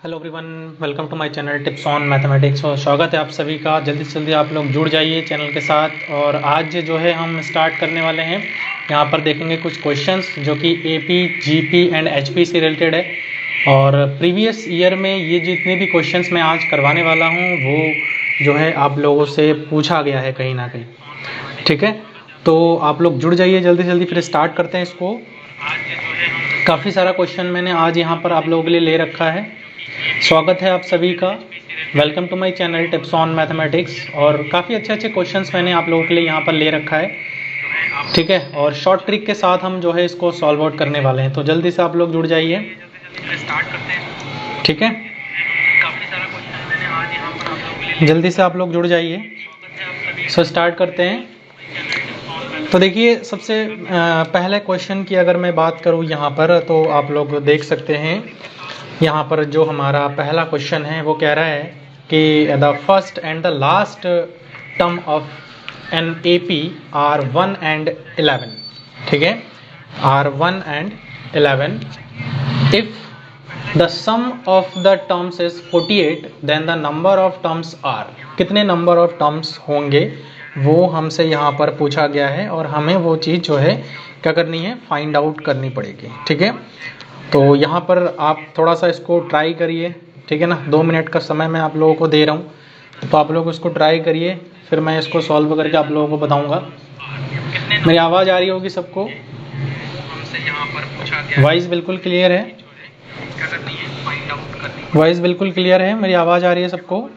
Hello everyone, welcome to my channel tips on mathematics. और स्वागत है आप सभी का। जल्दी से जल्दी आप लोग जुड़ जाइए चैनल के साथ। और आज जो है हम स्टार्ट करने वाले हैं, यहाँ पर देखेंगे कुछ क्वेश्चंस जो कि एपी, जीपी एंड एचपी से रिलेटेड है। और प्रीवियस ईयर में ये जितने भी क्वेश्चंस मैं आज करवाने वाला हूँ वो जो है आप लोगों से पूछा गया है कहीं ना कहीं। ठीक है, तो आप लोग जुड़ जाइए जल्दी से जल्दी, फिर स्टार्ट करते हैं इसको। काफ़ी सारा क्वेश्चन मैंने आज यहाँ पर आप लोगों के लिए ले रखा है। स्वागत है आप सभी का, welcome to my channel tips on mathematics. और काफ़ी अच्छे क्वेश्चंस मैंने आप लोगों के लिए यहाँ पर ले रखा है। ठीक है, और शॉर्ट ट्रिक के साथ हम जो है इसको सॉल्व आउट करने वाले हैं, तो जल्दी से आप लोग जुड़ जाइए। ठीक है, जल्दी से आप लोग जुड़ जाइए। सो स्टार्ट करते हैं। तो देखिए, सबसे पहले क्वेश्चन की अगर मैं बात करूँ यहाँ पर, तो आप लोग देख सकते हैं यहाँ पर जो हमारा पहला क्वेश्चन है वो कह रहा है कि the first and the last term of an AP are 1 and 11। ठीक है, are 1 and 11। If the sum of the terms is 48 then the number of terms are. कितने नंबर ऑफ टर्म्स होंगे वो हमसे यहाँ पर पूछा गया है, और हमें वो चीज़ जो है क्या करनी है, फाइंड आउट करनी पड़ेगी। ठीक है, तो यहाँ पर आप थोड़ा सा इसको ट्राई करिए। ठीक है ना, 2 मिनट का समय मैं आप लोगों को दे रहा हूँ, तो आप लोग इसको ट्राई करिए, फिर मैं इसको सॉल्व करके आप लोगों को बताऊँगा। मेरी आवाज़ आ रही होगी सबको? वॉइस बिल्कुल क्लियर है? वॉइस बिल्कुल क्लियर है? मेरी आवाज़ आ रही है सबको?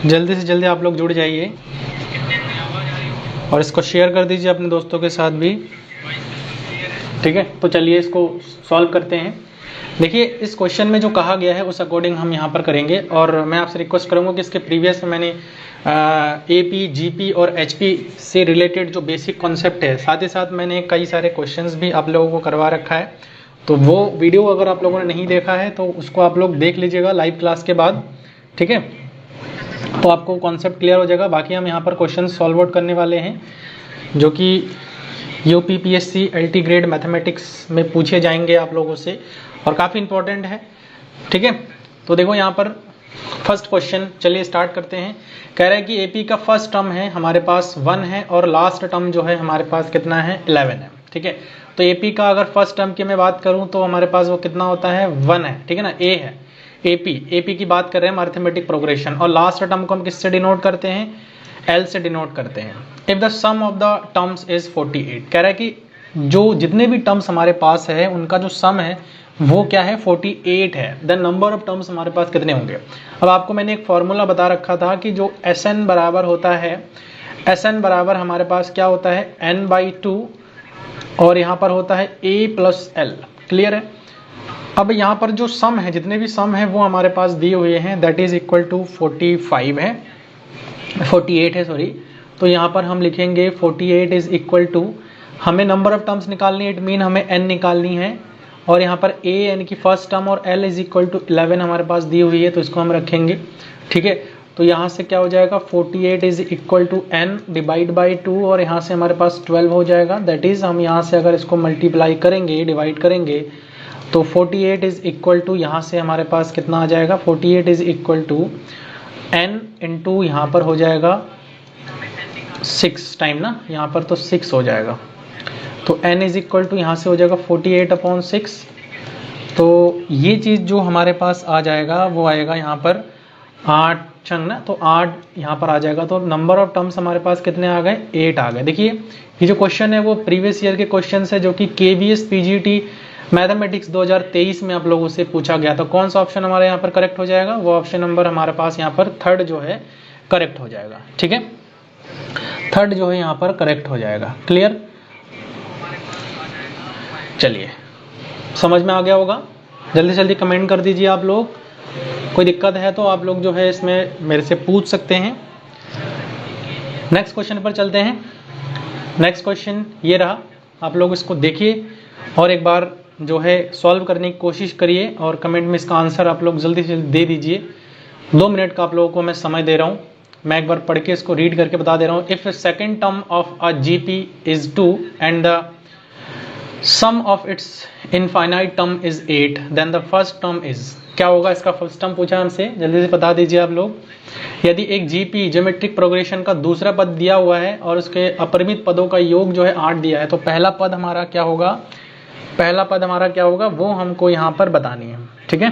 जल्दी से जल्दी आप लोग जुड़ जाइए और इसको शेयर कर दीजिए अपने दोस्तों के साथ भी। ठीक है, तो चलिए इसको सॉल्व करते हैं। देखिए, इस क्वेश्चन में जो कहा गया है उस अकॉर्डिंग हम यहाँ पर करेंगे। और मैं आपसे रिक्वेस्ट करूँगा कि इसके प्रीवियस में मैंने एपी, जीपी और एचपी से रिलेटेड जो बेसिक कॉन्सेप्ट है, साथ ही साथ मैंने कई सारे क्वेश्चंस भी आप लोगों को करवा रखा है। तो वो वीडियो अगर आप लोगों ने नहीं देखा है तो उसको आप लोग देख लीजिएगा लाइव क्लास के बाद। ठीक है, तो आपको कॉन्सेप्ट क्लियर हो जाएगा। बाकी हम यहाँ पर क्वेश्चन सॉल्व आउट करने वाले हैं जो कि यूपीपीएससी एलटी ग्रेड मैथमेटिक्स में पूछे जाएंगे आप लोगों से, और काफ़ी इंपॉर्टेंट है। ठीक है, तो देखो यहाँ पर फर्स्ट क्वेश्चन, चलिए स्टार्ट करते हैं। कह रहा है कि एपी का फर्स्ट टर्म है हमारे पास 1 है, और लास्ट टर्म जो है हमारे पास कितना है, 11 है। ठीक है, तो एपी का अगर फर्स्ट टर्म की मैं बात करूँ तो हमारे पास वो कितना होता है, 1 है। ठीक है ना, ए है। एपी की बात कर रहे हैं, अरिथमेटिक प्रोग्रेशन। और लास्ट टर्म को हम किससे डिनोट करते हैं, एल से डिनोट करते हैं। If the sum of the terms is 48, कह रहा है कि जो जितने भी टर्म्स हमारे पास है उनका जो सम है वो क्या है, 48 है। द नंबर ऑफ टर्म्स हमारे पास कितने होंगे। अब आपको मैंने एक फॉर्मूला बता रखा था कि जो Sn बराबर होता है, Sn बराबर हमारे पास क्या होता है, n/2, और यहाँ पर होता है a + l। क्लियर है। अब यहाँ पर जो सम है, जितने भी सम है वो हमारे पास दिए हुए हैं, दैट इज इक्वल टू 45 है, 48 है सॉरी। तो यहाँ पर हम लिखेंगे 48 इज इक्वल टू, हमें नंबर ऑफ टर्म्स निकालनी है, इट मीन हमें n निकालनी है। और यहाँ पर a यानी कि फर्स्ट टर्म और l इज इक्वल टू 11 हमारे पास दी हुई है, तो इसको हम रखेंगे। ठीक है, तो यहाँ से क्या हो जाएगा, 48 is equal to n divide by 2, और यहाँ से हमारे पास 12 हो जाएगा। दैट इज हम यहाँ से अगर इसको मल्टीप्लाई करेंगे, डिवाइड करेंगे, तो 48 इज इक्वल टू, यहाँ से हमारे पास कितना आ जाएगा, 48 is equal to n into यहाँ पर हो जाएगा 6 टाइम ना, यहाँ पर तो 6 हो जाएगा। तो n इज इक्वल टू यहाँ से हो जाएगा 48/6। तो ये चीज़ जो हमारे पास आ जाएगा वो आएगा यहाँ पर 8 चंग ना, तो 8 यहाँ पर आ जाएगा। तो नंबर ऑफ टर्म्स हमारे पास कितने आ गए, 8 आ गए। देखिए, ये जो क्वेश्चन है वो प्रीवियस ईयर के क्वेश्चन है जो कि KVS PGT मैथमेटिक्स 2023 में आप लोगों से पूछा गया था। कौन सा ऑप्शन हमारे यहाँ पर करेक्ट हो जाएगा, वो ऑप्शन नंबर हमारे पास यहाँ पर 3rd जो है करेक्ट हो जाएगा। ठीक है, 3rd जो है यहाँ पर करेक्ट हो जाएगा। क्लियर, चलिए समझ में आ गया होगा। जल्दी से जल्दी कमेंट कर दीजिए आप लोग। कोई दिक्कत है तो आप लोग जो है इसमें मेरे से पूछ सकते हैं। नेक्स्ट क्वेश्चन पर चलते हैं। नेक्स्ट क्वेश्चन ये रहा, आप लोग इसको देखिए और एक बार जो है सॉल्व करने की कोशिश करिए, और कमेंट में इसका आंसर आप लोग जल्दी से जल्दी दे दीजिए। 2 मिनट का आप लोगों को मैं समय दे रहा हूँ। मैं एक बार पढ़ के इसको रीड करके बता दे रहा हूँ। If second term of a GP is 2 and the sum of its infinite term is 8, then the first term is, क्या होगा इसका फर्स्ट टर्म पूछा हमसे, जल्दी से बता दीजिए आप लोग। यदि एक जीपी ज्योमेट्रिक प्रोग्रेशन का दूसरा पद दिया हुआ है और उसके अपरिमित पदों का योग जो है 8 दिया है, तो पहला पद हमारा क्या होगा, पहला पद हमारा क्या होगा वो हमको यहाँ पर बतानी है, ठीक है,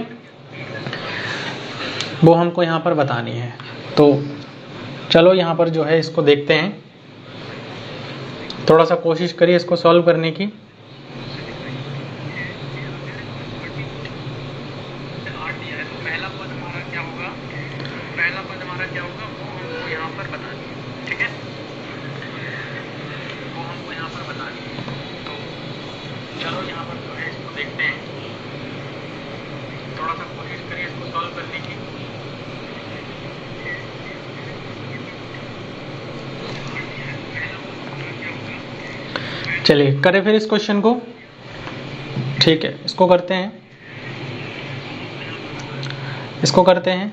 वो हमको यहाँ पर बतानी है। तो चलो यहाँ पर जो है इसको देखते हैं, थोड़ा सा कोशिश करिए इसको सॉल्व करने की। चलिए करें फिर इस क्वेश्चन को, ठीक है, इसको करते हैं, इसको करते हैं।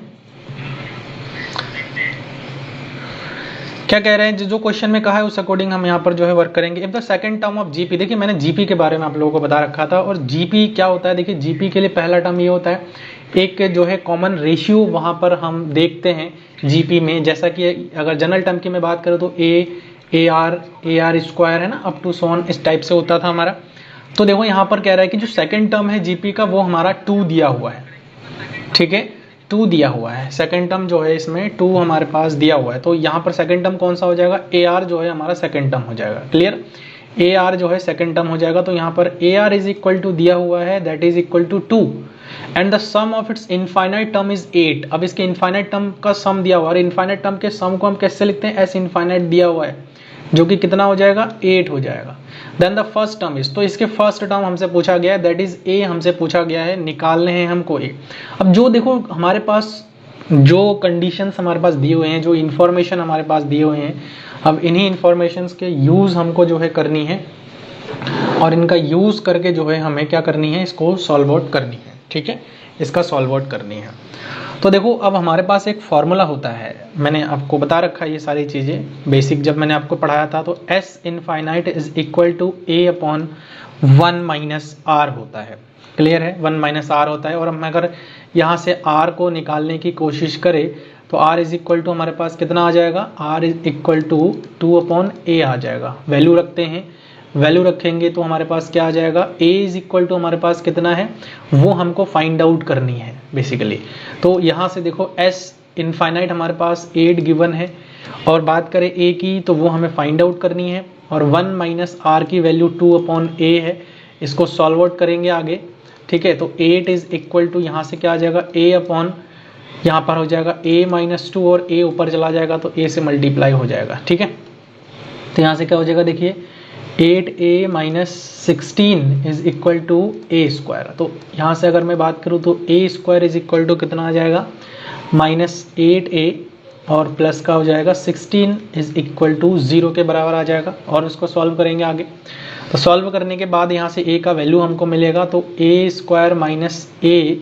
क्या कह रहे हैं, जो क्वेश्चन में कहा है उस अकॉर्डिंग हम यहाँ पर जो है वर्क करेंगे। If the second term of GP, देखिए मैंने जीपी के बारे में आप लोगों को बता रखा था, और जीपी क्या होता है, देखिए जीपी के लिए पहला टर्म ये होता है, एक जो है कॉमन रेशियो वहाँ पर हम देखते हैं जीपी में, जैसा कि अगर जनरल टर्म की मैं बात करूँ तो ए आर स्क्वायर है ना, अप टू सोन, इस टाइप से होता था हमारा। तो देखो यहाँ पर कह रहा है कि जो सेकंड टर्म है जीपी का वो हमारा 2 दिया हुआ है, ठीक है, 2 दिया हुआ है, सेकंड टर्म जो है इसमें 2 हमारे पास दिया हुआ है। तो यहाँ पर सेकंड टर्म कौन सा हो जाएगा, ए आर जो है हमारा सेकंड टर्म हो जाएगा, क्लियर, ए आर जो है सेकंड टर्म हो जाएगा। तो यहाँ पर A R is equal to दिया हुआ है, that is equal to 2 and the sum of its infinite term is 8। अब इसके इनफाइनाइट टर्म का सम दिया हुआ है, और इनफाइनाइट टर्म के सम को हम कैसे लिखते हैं, एस इनफाइनाइट दिया हुआ है, जो कि कितना हो जाएगा, 8 हो जाएगा। Then the first term is, तो इसके फर्स्ट टर्म हमसे पूछा गया है, दैट इज ए हमसे पूछा गया है, निकालने हैं हमको ए। अब जो देखो हमारे पास जो कंडीशंस हमारे पास दिए हुए हैं, जो इन्फॉर्मेशन हमारे पास दिए हुए हैं, अब इन्हीं इन्फॉर्मेशंस के यूज़ हमको जो है करनी है, और इनका यूज़ करके जो है हमें क्या करनी है, इसको सॉल्व आउट करनी है, ठीक है, इसका सॉल्व आउट करनी है। तो देखो अब हमारे पास एक फॉर्मूला होता है, मैंने आपको बता रखा है ये सारी चीज़ें बेसिक जब मैंने आपको पढ़ाया था, तो S infinite is equal to A upon 1 minus R होता है, क्लियर है, 1 माइनस आर होता है। और हम अगर यहाँ से आर को निकालने की कोशिश करें तो आर इज इक्वल टू हमारे पास कितना आ जाएगा, R is equal to 2 upon a आ जाएगा। वैल्यू रखते हैं, वैल्यू रखेंगे तो हमारे पास क्या आ जाएगा, a इज इक्वल टू हमारे पास कितना है वो हमको फाइंड आउट करनी है बेसिकली। तो यहाँ से देखो s इनफाइनाइट हमारे पास 8 गिवन है, और बात करें a की तो वो हमें फाइंड आउट करनी है, और 1 माइनस आर की वैल्यू 2 अपॉन a है, इसको सॉल्व आउट करेंगे आगे, ठीक है। तो 8 इज इक्वल टू यहाँ से क्या आ जाएगा, a अपॉन यहाँ पर हो जाएगा a माइनस 2, और a ऊपर चला जाएगा तो a से मल्टीप्लाई हो जाएगा, ठीक है। तो यहाँ से क्या हो जाएगा, देखिए 8a minus 16 is equal to A square. तो यहाँ से अगर मैं बात करूँ तो a square is equal to कितना आ जाएगा, माइनस 8a, और प्लस का हो जाएगा 16 इज इक्वल टू 0 के बराबर आ जाएगा, और उसको सॉल्व करेंगे आगे। तो सॉल्व करने के बाद यहाँ से a का वैल्यू हमको मिलेगा, तो a स्क्वायर माइनस a,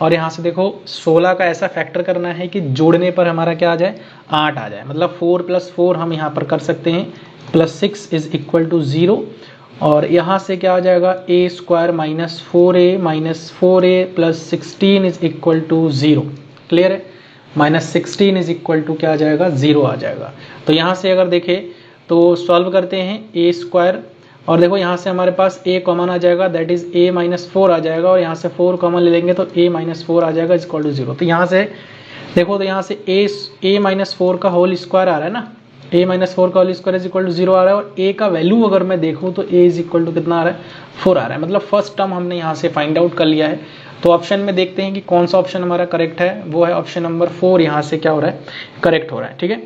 और यहाँ से देखो 16 का ऐसा फैक्टर करना है कि जोड़ने पर हमारा क्या आ जाए, 8 आ जाए, मतलब 4 प्लस 4 हम यहाँ पर कर सकते हैं, प्लस 6 इज इक्वल टू 0, और यहाँ से क्या आ जाएगा, a square minus 4a minus 4a plus 16 is equal to 0, clear है, माइनस 16 इज इक्वल टू क्या आ जाएगा, 0 आ जाएगा। तो यहाँ से अगर देखें तो सॉल्व करते हैं, a स्क्वायर, और देखो यहाँ से हमारे पास a कॉमन आ जाएगा, दैट इज a माइनस 4 आ जाएगा, और यहाँ से 4 कॉमन ले लेंगे तो a माइनस 4 आ जाएगा इक्वल टू 0। तो यहाँ से देखो, तो यहाँ से a माइनस 4 का होल स्क्वायर आ रहा है ना, a माइनस 4 का whole square is equal to 0 आ रहा है, और a का वैल्यू अगर मैं देखूँ तो a इज इक्वल टू कितना आ रहा है, 4 आ रहा है, मतलब फर्स्ट टर्म हमने यहाँ से फाइंड आउट कर लिया है। तो ऑप्शन में देखते हैं कि कौन सा ऑप्शन हमारा करेक्ट है, वो है ऑप्शन नंबर 4, यहाँ से क्या हो रहा है, करेक्ट हो रहा है, ठीक है।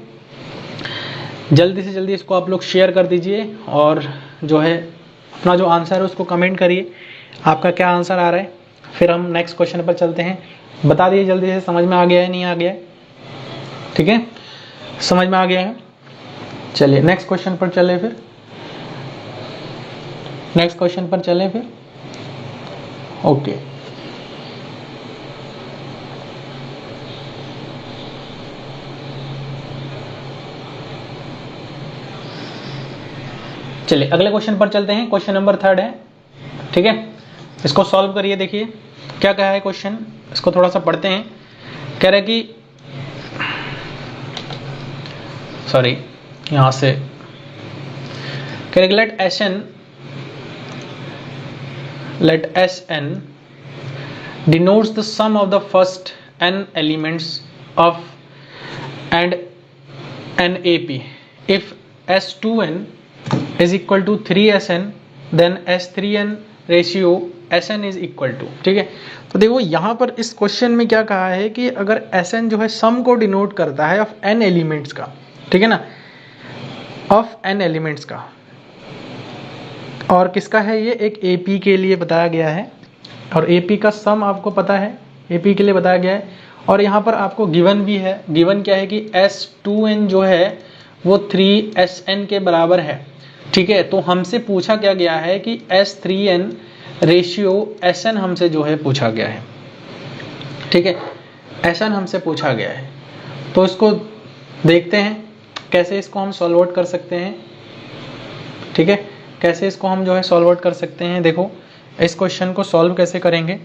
जल्दी से जल्दी इसको आप लोग शेयर कर दीजिए, और जो है अपना जो आंसर है उसको कमेंट करिए, आपका क्या आंसर आ रहा है, फिर हम नेक्स्ट क्वेश्चन पर चलते हैं। बता दीजिए जल्दी से, समझ में आ गया है, नहीं आ गया है, ठीक है, समझ में आ गया है। चलिए नेक्स्ट क्वेश्चन पर चले, फिर नेक्स्ट क्वेश्चन पर चले फिर, ओके। चलिए अगले क्वेश्चन पर चलते हैं, क्वेश्चन नंबर 3 है, ठीक है, इसको सॉल्व करिए। देखिए क्या कहा है क्वेश्चन, इसको थोड़ा सा पढ़ते हैं। कह रहे कि सॉरी यहां से कह रहे let Sn denotes the sum of the first n elements of and NAP. If S2n is equal to 3Sn then S3n ratio Sn is equal to, ठीक है। तो देखो यहाँ पर इस क्वेश्चन में क्या कहा है कि अगर Sn जो है सम को डिनोट करता है ऑफ n एलिमेंट्स का, ठीक है ना, ऑफ n एलिमेंट्स का, और किसका है ये, एक AP के लिए बताया गया है, और AP का सम आपको पता है, AP के लिए बताया गया है। और यहाँ पर आपको गिवन भी है, गिवन क्या है कि S2n जो है वो 3Sn के बराबर है, ठीक है। तो हमसे पूछा क्या गया है कि S3n रेशियो Sn हमसे जो है पूछा गया है, ठीक है, Sn हमसे पूछा गया है। तो इसको देखते हैं कैसे इसको हम सॉल्व आउट कर सकते हैं, ठीक है, कैसे इसको हम जो है सॉल्व आउट कर सकते हैं। देखो इस क्वेश्चन को सॉल्व कैसे करेंगे,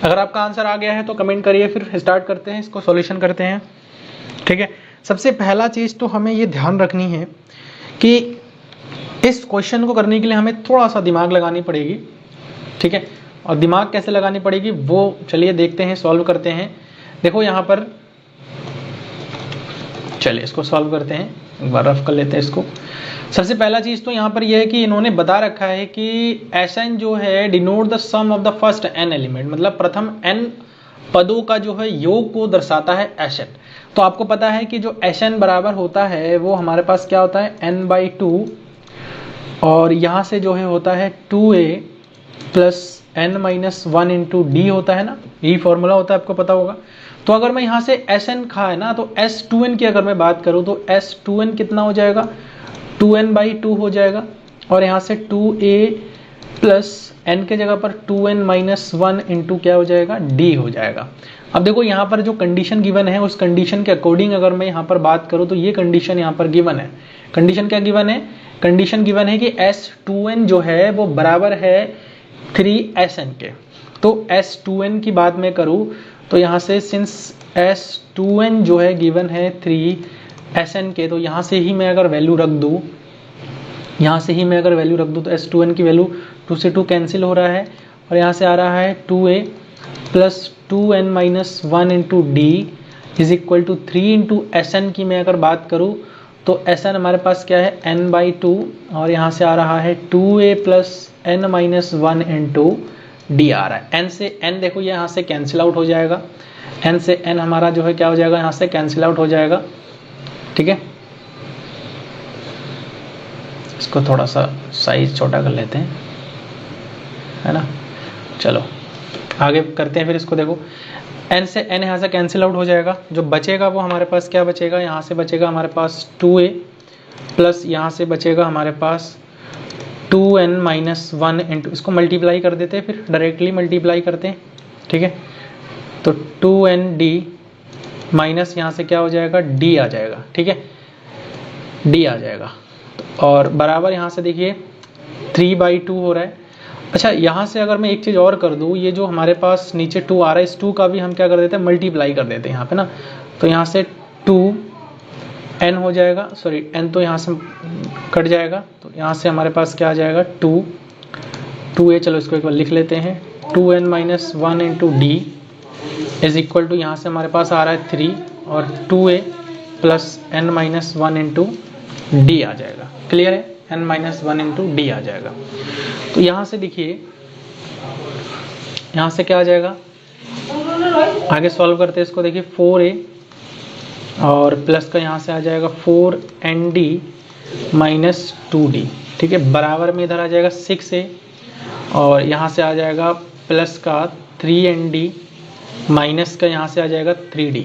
अगर आपका आंसर आ गया है तो कमेंट करिए, फिर स्टार्ट करते हैं, इसको सॉल्यूशन करते हैं, ठीक है। सबसे पहला चीज़ तो हमें ये ध्यान रखनी है कि इस क्वेश्चन को करने के लिए हमें थोड़ा सा दिमाग लगानी पड़ेगी, ठीक है। और दिमाग कैसे लगानी पड़ेगी वो चलिए देखते हैं, सॉल्व करते हैं। देखो यहाँ पर चलिए इसको सॉल्व करते हैं, एक बार रफ कर लेते हैं इसको। सबसे पहला चीज तो यहाँ पर यह है कि इन्होंने बता रखा है कि Sn जो है denote the sum of the first n element, मतलब प्रथम n पदों का जो है योग को दर्शाता है Sn। तो आपको पता है कि जो Sn बराबर होता है वो हमारे पास क्या होता है n/2, और यहाँ से जो है होता है 2a plus n-1 into D होता है ना, यही फॉर्मूला होता है, आपको पता होगा। तो अगर मैं यहाँ से Sn खा है ना, तो S2n की अगर मैं बात करूँ तो S2n कितना हो जाएगा, 2n/2 हो जाएगा, और यहाँ से 2a प्लस n के जगह पर 2n-1 इंटू क्या हो जाएगा, d हो जाएगा। अब देखो यहाँ पर जो कंडीशन गिवन है उस कंडीशन के अकॉर्डिंग अगर मैं यहाँ पर बात करूँ तो ये कंडीशन यहाँ पर गिवन है। कंडीशन क्या गिवन है, कंडीशन गिवन है कि S2n जो है वो बराबर है 3Sn के। तो S2n की बात मैं करूँ तो यहाँ से सिंस S2n जो है गिवन है 3Sn के, तो यहाँ से ही मैं अगर वैल्यू रख दूँ, यहाँ से ही मैं अगर वैल्यू रख दूँ तो S2n की वैल्यू 2 से 2 कैंसिल हो रहा है, और यहाँ से आ रहा है 2a plus 2n-1 into D is equal to 3 into Sn की मैं अगर बात करूँ तो Sn हमारे पास क्या है n/2, और यहाँ से आ रहा है 2a plus n-1 into d आ रहा है। n से n देखो ये यहाँ से कैंसिल आउट हो जाएगा, n से n हमारा जो है क्या हो जाएगा, यहाँ से कैंसिल आउट हो जाएगा, ठीक है। इसको थोड़ा सा साइज छोटा कर लेते हैं, है ना। चलो आगे करते हैं, फिर इसको देखो n से n यहाँ से कैंसिल आउट हो जाएगा, जो बचेगा वो हमारे पास क्या बचेगा, यहाँ से बचेगा हमारे पास 2a प्लस यहाँ से बचेगा हमारे पास 2n-1 इंटू, इसको मल्टीप्लाई कर देते हैं, फिर डायरेक्टली मल्टीप्लाई करते हैं, ठीक है। तो 2n/d माइनस यहाँ से क्या हो जाएगा, d आ जाएगा, ठीक है, d आ जाएगा, और बराबर यहाँ से देखिए 3/2 हो रहा है। अच्छा यहाँ से अगर मैं एक चीज़ और कर दूँ, ये जो हमारे पास नीचे 2 आ रहा है इस 2 का भी हम क्या कर देते हैं, मल्टीप्लाई कर देते हैं यहाँ पे ना। तो यहाँ से 2n हो जाएगा, सॉरी n तो यहाँ से कट जाएगा, तो यहाँ से हमारे पास क्या आ जाएगा 2a, चलो इसको एक बार लिख लेते हैं, 2n-1 into D is equal to यहाँ से हमारे पास आ रहा है 3, और 2a plus n-1 into d आ जाएगा, क्लियर है, n-1 इंटू डी आ जाएगा। तो यहाँ से देखिए यहाँ से क्या आ जाएगा, आगे सॉल्व करते हैं इसको, देखिए 4a और प्लस का यहाँ से आ जाएगा 4nd माइनस 2d, ठीक है, बराबर में इधर आ जाएगा 6a, और यहाँ से आ जाएगा प्लस का 3nd माइनस का यहाँ से आ जाएगा 3d,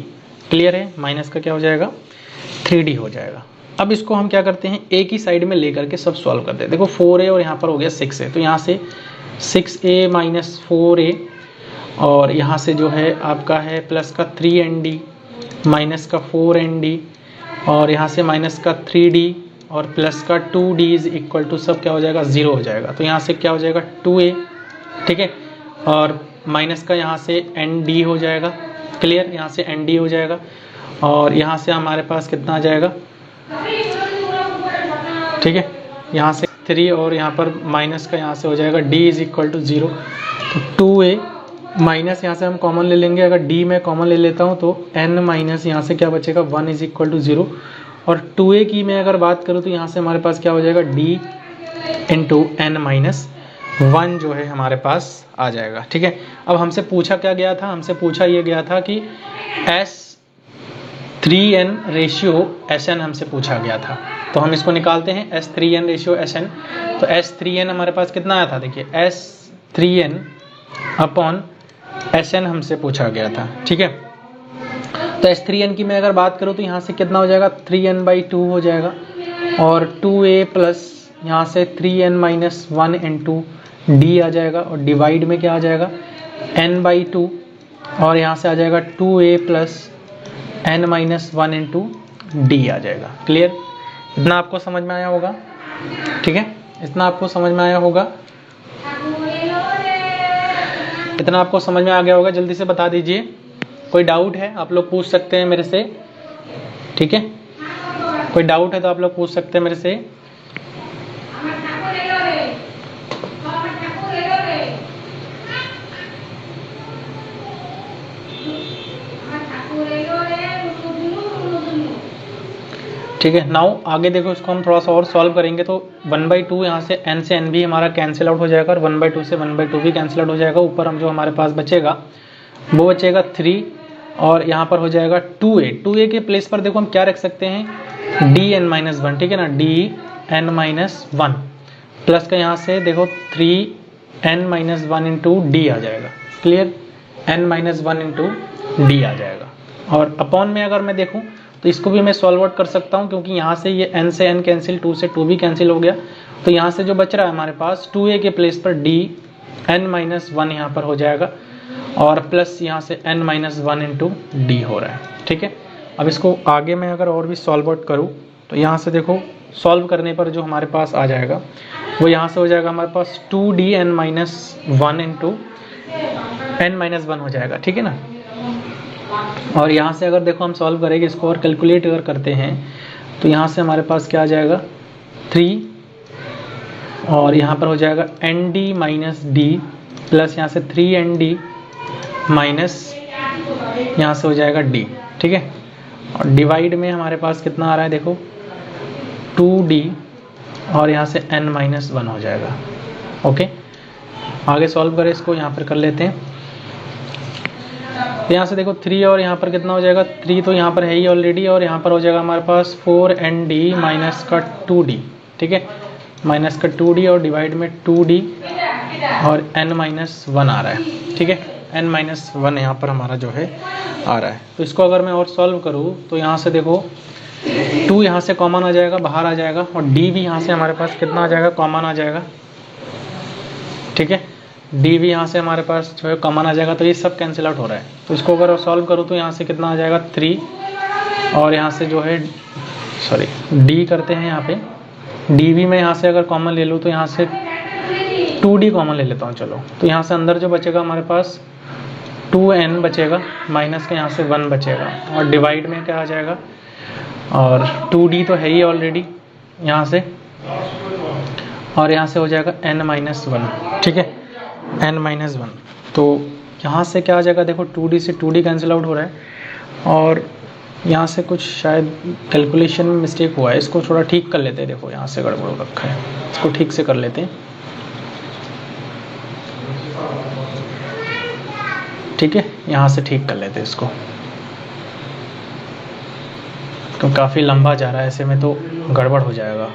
क्लियर है, माइनस का क्या हो जाएगा 3d हो जाएगा। अब इसको हम क्या करते हैं, एक ही साइड में लेकर के सब सॉल्व करते हैं। देखो 4a और यहाँ पर हो गया 6a, तो यहाँ से 6a माइनस 4a, और यहाँ से जो है आपका है प्लस का 3nd माइनस का 4nd, और यहाँ से माइनस का 3d, और प्लस का 2d इज इक्वल टू सब क्या हो जाएगा 0 हो जाएगा। तो यहाँ से क्या हो जाएगा 2a, ठीक है, और माइनस का यहाँ से nd हो जाएगा, क्लियर, यहाँ से nd हो जाएगा और यहाँ से हमारे पास कितना आ जाएगा, ठीक है, यहाँ से 3 और यहाँ पर माइनस का यहाँ से हो जाएगा d इज इक्वल टू 0। तो 2a माइनस यहाँ से हम कॉमन ले लेंगे, अगर d में कॉमन ले लेता हूँ तो n माइनस यहाँ से क्या बचेगा 1 इज इक्वल टू 0 और 2a की मैं अगर बात करूँ तो यहाँ से हमारे पास क्या हो जाएगा d इंटू n माइनस 1 जो है हमारे पास आ जाएगा, ठीक है। अब हमसे पूछा क्या गया था, हमसे पूछा ये गया था कि S3n रेशियो Sn हमसे पूछा गया था, तो हम इसको निकालते हैं S3n रेशियो Sn। तो S3n हमारे पास कितना आया था, देखिए S3n अपॉन Sn हमसे पूछा गया था, ठीक है। तो S3n की मैं अगर बात करूँ तो यहाँ से कितना हो जाएगा 3n/2 हो जाएगा और 2a प्लस यहाँ से 3n माइनस 1 इंटू डी आ जाएगा और डिवाइड में क्या आ जाएगा n/2 और यहाँ से आ जाएगा 2a plus n minus 1 into d आ जाएगा। क्लियर, इतना आपको समझ में आया होगा, ठीक है, इतना आपको समझ में आया होगा, इतना आपको समझ में आ गया होगा। जल्दी से बता दीजिए, कोई डाउट है आप लोग पूछ सकते हैं मेरे से, ठीक है, कोई डाउट है तो आप लोग पूछ सकते हैं मेरे से। ठीक है, नाउ आगे देखो, इसको हम थोड़ा सा और सॉल्व करेंगे तो 1/2 यहाँ से n से n भी हमारा कैंसिल आउट हो जाएगा और 1/2 से 1/2 भी कैंसिल आउट हो जाएगा। ऊपर हम जो हमारे पास बचेगा वो बचेगा 3 और यहाँ पर हो जाएगा 2a। 2a के प्लेस पर देखो हम क्या रख सकते हैं dn-1, ठीक है ना, dn-1 प्लस का यहाँ से देखो 3n-1 इंटू डी आ जाएगा, क्लियर, n-1 इंटू डी आ जाएगा। और अपॉन में अगर मैं देखूँ तो इसको भी मैं सॉल्व आउट कर सकता हूँ क्योंकि यहाँ से ये n से n कैंसिल, 2 से 2 भी कैंसिल हो गया, तो यहाँ से जो बच रहा है हमारे पास 2a के प्लेस पर dn-1 यहाँ पर हो जाएगा और प्लस यहाँ से n-1 इंटू डी हो रहा है, ठीक है। अब इसको आगे मैं अगर और भी सॉल्व आउट करूँ तो यहाँ से देखो सॉल्व करने पर जो हमारे पास आ जाएगा वो यहाँ से हो जाएगा हमारे पास 2dn-1 इंटू n-1 हो जाएगा, ठीक है ना। और यहाँ से अगर देखो हम सॉल्व करेंगे इसको और कैलकुलेट अगर करते हैं तो यहाँ से हमारे पास क्या आ जाएगा 3 और यहाँ पर हो जाएगा nd माइनस डी प्लस यहाँ से 3nd माइनस यहाँ से हो जाएगा d, ठीक है। और डिवाइड में हमारे पास कितना आ रहा है देखो 2d और यहाँ से n-1 हो जाएगा, ओके। आगे सॉल्व करें इसको, यहाँ पर कर लेते हैं। तो यहाँ से देखो 3 और यहाँ पर कितना हो जाएगा 3 तो यहाँ पर है ही ऑलरेडी और यहाँ पर हो जाएगा हमारे पास 4nd माइनस का 2d, ठीक है, माइनस का 2d और डिवाइड में 2d और n-1 आ रहा है, ठीक है, n-1 यहाँ पर हमारा जो है आ रहा है। तो इसको अगर मैं और सॉल्व करूँ तो यहाँ से देखो 2 यहाँ से कॉमन आ जाएगा, बाहर आ जाएगा और d भी यहाँ से हमारे पास कितना आ जाएगा कॉमन आ जाएगा, ठीक है, डी भी यहाँ से हमारे पास जो है कॉमन आ जाएगा, तो ये सब कैंसिल आउट हो रहा है। तो इसको अगर सॉल्व करूँ तो यहाँ से कितना आ जाएगा 3 और यहाँ से जो है सॉरी डी करते हैं, यहाँ पे डी भी मैं यहाँ से अगर कॉमन ले लूँ तो यहाँ से 2d कॉमन ले लेता हूँ, चलो। तो यहाँ से अंदर जो बचेगा हमारे पास 2n बचेगा माइनस का यहाँ से 1 बचेगा और डिवाइड में क्या आ जाएगा और 2d तो है ही ऑलरेडी यहाँ से और यहाँ से हो जाएगा n-1, ठीक है, n-1। तो यहाँ से क्या आ जाएगा देखो 2d से 2d कैंसिल आउट हो रहा है और यहाँ से कुछ शायद कैलकुलेशन में मिस्टेक हुआ है, इसको थोड़ा ठीक कर लेते हैं। देखो यहाँ से गड़बड़ हो रखा है, इसको ठीक से कर लेते हैं, ठीक है, यहाँ से ठीक कर लेते हैं इसको, तो काफ़ी लंबा जा रहा है, ऐसे में तो गड़बड़ हो जाएगा,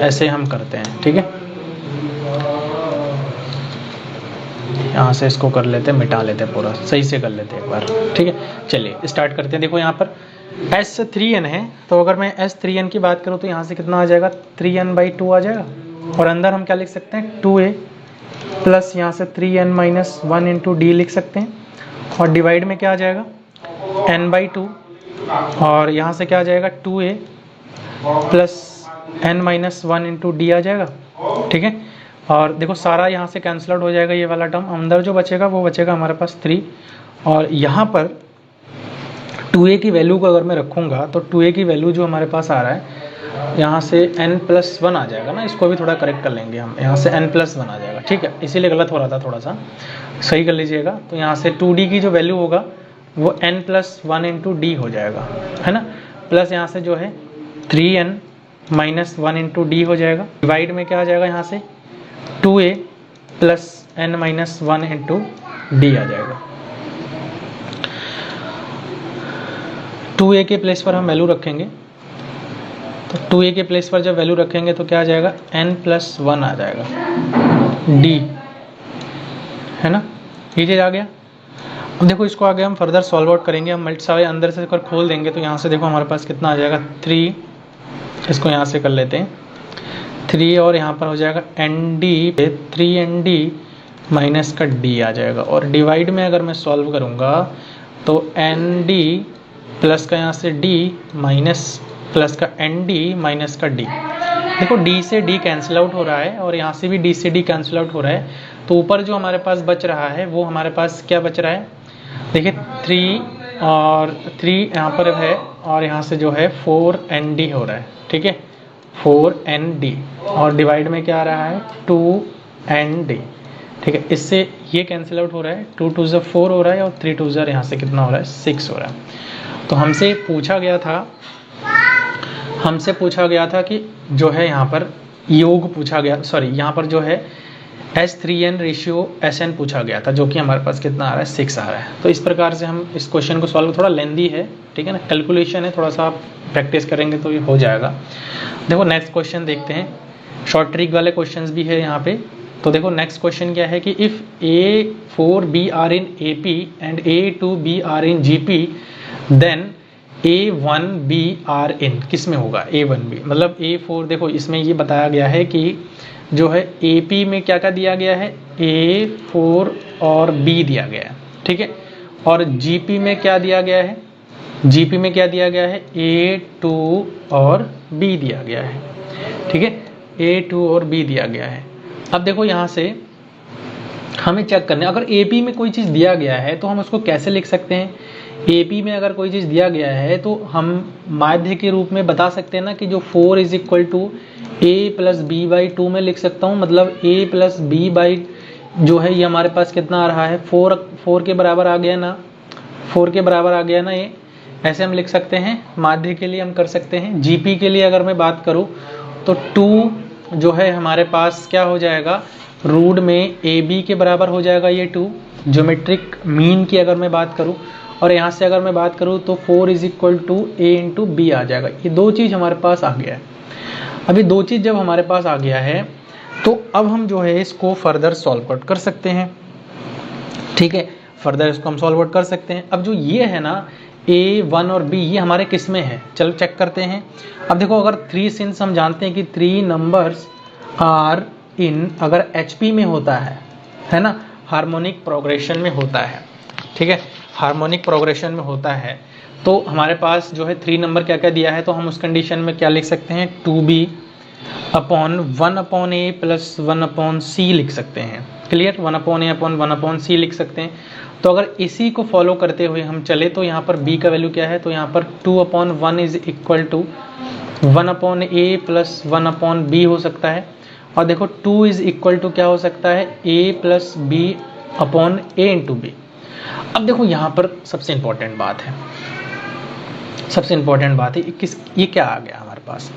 ऐसे हम करते हैं, ठीक है। यहाँ से इसको कर लेते हैं, मिटा लेते हैं, पूरा सही से कर लेते हैं एक बार, ठीक है। चलिए स्टार्ट करते हैं। देखो यहाँ पर S3n है, तो अगर मैं S3n की बात करूँ तो यहाँ से कितना आ जाएगा 3n/2 आ जाएगा और अंदर हम क्या लिख सकते हैं 2a प्लस यहाँ से 3n-1 इंटू डी लिख सकते हैं और डिवाइड में क्या आ जाएगा n/2 और यहाँ से क्या आ जाएगा 2a plus n minus one into d आ जाएगा, ठीक है। और देखो सारा यहाँ से कैंसिल आउट हो जाएगा, ये वाला टर्म अंदर जो बचेगा वो बचेगा हमारे पास 3, और यहाँ पर 2a की वैल्यू को अगर मैं रखूँगा तो 2a की वैल्यू जो हमारे पास आ रहा है यहाँ से n+1 आ जाएगा ना, इसको भी थोड़ा करेक्ट कर लेंगे हम, यहाँ से n+1 आ जाएगा, ठीक है, इसीलिए गलत हो रहा था, थोड़ा सा सही कर लीजिएगा। तो यहाँ से 2d की जो वैल्यू होगा वो n+1 इंटू डी हो जाएगा, है ना, प्लस यहाँ से जो है 3n माइनस 1 इंटू डी हो जाएगा, डिवाइड में क्या आ जाएगा यहाँ से 2a plus n minus 1 into d आ जाएगा। 2a के प्लेस पर हम वैल्यू रखेंगे, तो 2a के प्लेस पर जब वैल्यू रखेंगे तो क्या आ जाएगा n+1 आ जाएगा d, है ना, ये चीज़ आ गया। अब देखो इसको आगे हम फर्दर सॉल्व आउट करेंगे, हम मल्टीप्लाई अंदर से कर खोल देंगे तो यहाँ से देखो हमारे पास कितना आ जाएगा 3, इसको यहाँ से कर लेते हैं 3, और यहाँ पर हो जाएगा nd पे 3nd माइनस का d आ जाएगा, और डिवाइड में अगर मैं सॉल्व करूँगा तो nd प्लस का यहाँ से d माइनस प्लस का nd माइनस का d, देखो d से d कैंसिल आउट हो रहा है और यहाँ से भी d से d कैंसिल आउट हो रहा है, तो ऊपर जो हमारे पास बच रहा है वो हमारे पास क्या बच रहा है, देखिए 3 और 3 यहाँ पर है, और यहाँ से जो है 4nd हो रहा है, ठीक है, 4nd, और डिवाइड में क्या आ रहा है 2nd, ठीक है, इससे ये कैंसिल आउट हो रहा है, 2 2 4 हो रहा है, और 3 2 यहाँ से कितना हो रहा है 6 हो रहा है। तो हमसे पूछा गया था कि जो है यहाँ पर योग पूछा गया, सॉरी यहाँ पर जो है S3n रेशियो Sn पूछा गया था, जो कि हमारे पास कितना आ रहा है 6 आ रहा है। तो इस प्रकार से हम इस क्वेश्चन को सॉल्व, थोड़ा लेंदी है, ठीक है ना, कैलकुलेशन है, थोड़ा सा आप प्रैक्टिस करेंगे तो ये हो जाएगा। देखो नेक्स्ट क्वेश्चन देखते हैं, शॉर्ट ट्रिक वाले क्वेश्चंस भी है यहाँ पे। तो देखो नेक्स्ट क्वेश्चन क्या है कि if A4B are in AP and A2B are in GP then A1B are in किस में होगा, A1B मतलब A4, देखो इसमें ये बताया गया है कि जो है AP में क्या क्या दिया गया है, A4 और B दिया गया है, ठीक है, और GP में क्या दिया गया है, GP में क्या दिया गया है A2 और B दिया गया है, ठीक है, A2 और B दिया गया है। अब देखो यहाँ से हमें चेक करना है, अगर AP में कोई चीज़ दिया गया है तो हम उसको कैसे लिख सकते हैं, AP में अगर कोई चीज़ दिया गया है तो हम माध्य के रूप में बता सकते हैं ना कि जो 4 is equal to A plus B by 2 में लिख सकता हूँ, मतलब A प्लस बी बाई जो है ये हमारे पास कितना आ रहा है 4 के बराबर आ गया ना, 4 के बराबर आ गया ना, ये ऐसे हम लिख सकते हैं। माध्य के लिए हम कर सकते हैं। GP के लिए अगर मैं बात करूँ तो 2 जो है हमारे पास क्या हो जाएगा, रूट में AB के बराबर हो जाएगा ये 2, ज्योमेट्रिक मीन की अगर मैं बात करूँ, और यहाँ से अगर मैं बात करूँ तो 4 is equal to A into b आ जाएगा। ये दो चीज़ हमारे पास आ गया है। अभी दो चीज़ जब हमारे पास आ गया है तो अब हम जो है इसको फर्दर सॉल्व आउट कर सकते हैं, ठीक है, फर्दर इसको हम सॉल्व आउट कर सकते हैं। अब जो ये है ना A1 और B ये हमारे किस में है, चलो चेक करते हैं। अब देखो अगर 3 सिंस हम जानते हैं कि 3 नंबर्स आर इन अगर HP में होता है ना, हार्मोनिक प्रोग्रेशन में होता है, ठीक है, हार्मोनिक प्रोग्रेशन में होता है, तो हमारे पास जो है 3 नंबर क्या क्या दिया है, तो हम उस कंडीशन में क्या लिख सकते हैं 2B upon 1 upon A plus 1 upon C लिख सकते हैं। Clear, 1 upon A upon 1 upon C लिख सकते हैं। तो अगर इसी को फॉलो करते हुए हम चले तो यहाँ पर B का वैल्यू क्या है, तो यहाँ पर 2 upon 1 is equal to 1 upon A plus 1 upon B हो सकता है, और देखो 2 इज इक्वल टू क्या हो सकता है A plus B upon A into B। अब देखो यहाँ पर सबसे इम्पोर्टेंट बात है, ये क्या आ गया हमारे पास,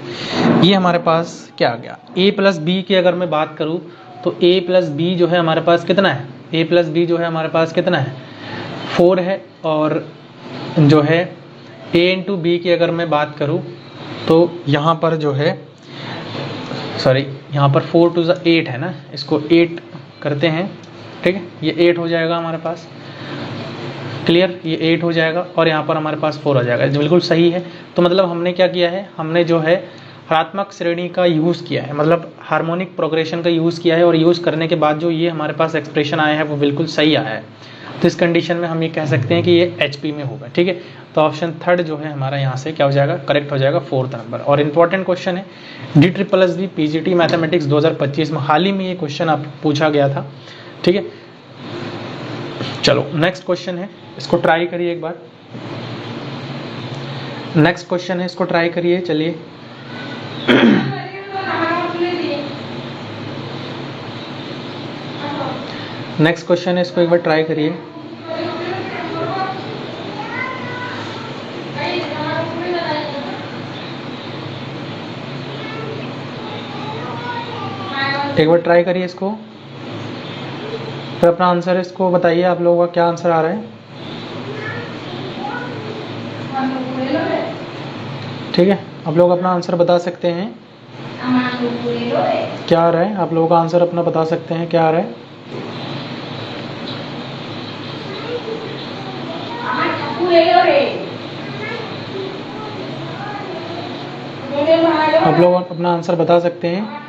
ये हमारे पास क्या आ गया, A प्लस बी की अगर मैं बात करूँ तो A प्लस बी जो है हमारे पास कितना है, A प्लस बी जो है हमारे पास कितना है 4 है, और जो है A इंटू बी की अगर मैं बात करूँ तो यहाँ पर जो है सॉरी यहाँ पर 4 टू 8 है ना, इसको 8 करते हैं, ठीक है, ये 8 हो जाएगा हमारे पास। क्लियर, ये 8 हो जाएगा और यहाँ पर हमारे पास 4 आ जाएगा, जो बिल्कुल सही है। तो मतलब हमने क्या किया है, हमने जो है हरात्मक श्रेणी का यूज़ किया है, मतलब हार्मोनिक प्रोग्रेशन का यूज़ किया है, और यूज़ करने के बाद जो ये हमारे पास एक्सप्रेशन आया है वो बिल्कुल सही आया है। तो तो इस कंडीशन में हम ये कह सकते हैं कि ये HP में होगा, ठीक है। तो ऑप्शन थर्ड जो है हमारा यहाँ से क्या हो जाएगा, करेक्ट हो जाएगा, 4th नंबर। और इंपॉर्टेंट क्वेश्चन है, DSSB PGT मैथमेटिक्स 2025 में हाल ही में ये क्वेश्चन आप पूछा गया था, ठीक है। चलो नेक्स्ट क्वेश्चन है, इसको ट्राई करिए एक बार। नेक्स्ट क्वेश्चन है, इसको ट्राई करिए, चलिए। नेक्स्ट क्वेश्चन है, इसको एक बार ट्राई करिए। एक बार ट्राई करिए इसको, फिर अपना आंसर इसको बताइए, आप लोगों का क्या आंसर आ रहा है, ठीक है। आप लोग अपना आंसर बता सकते हैं, क्या आ रहा है, आप लोगों का आंसर अपना बता सकते हैं, क्या आ रहा है। आप लोग अपना आंसर बता सकते हैं,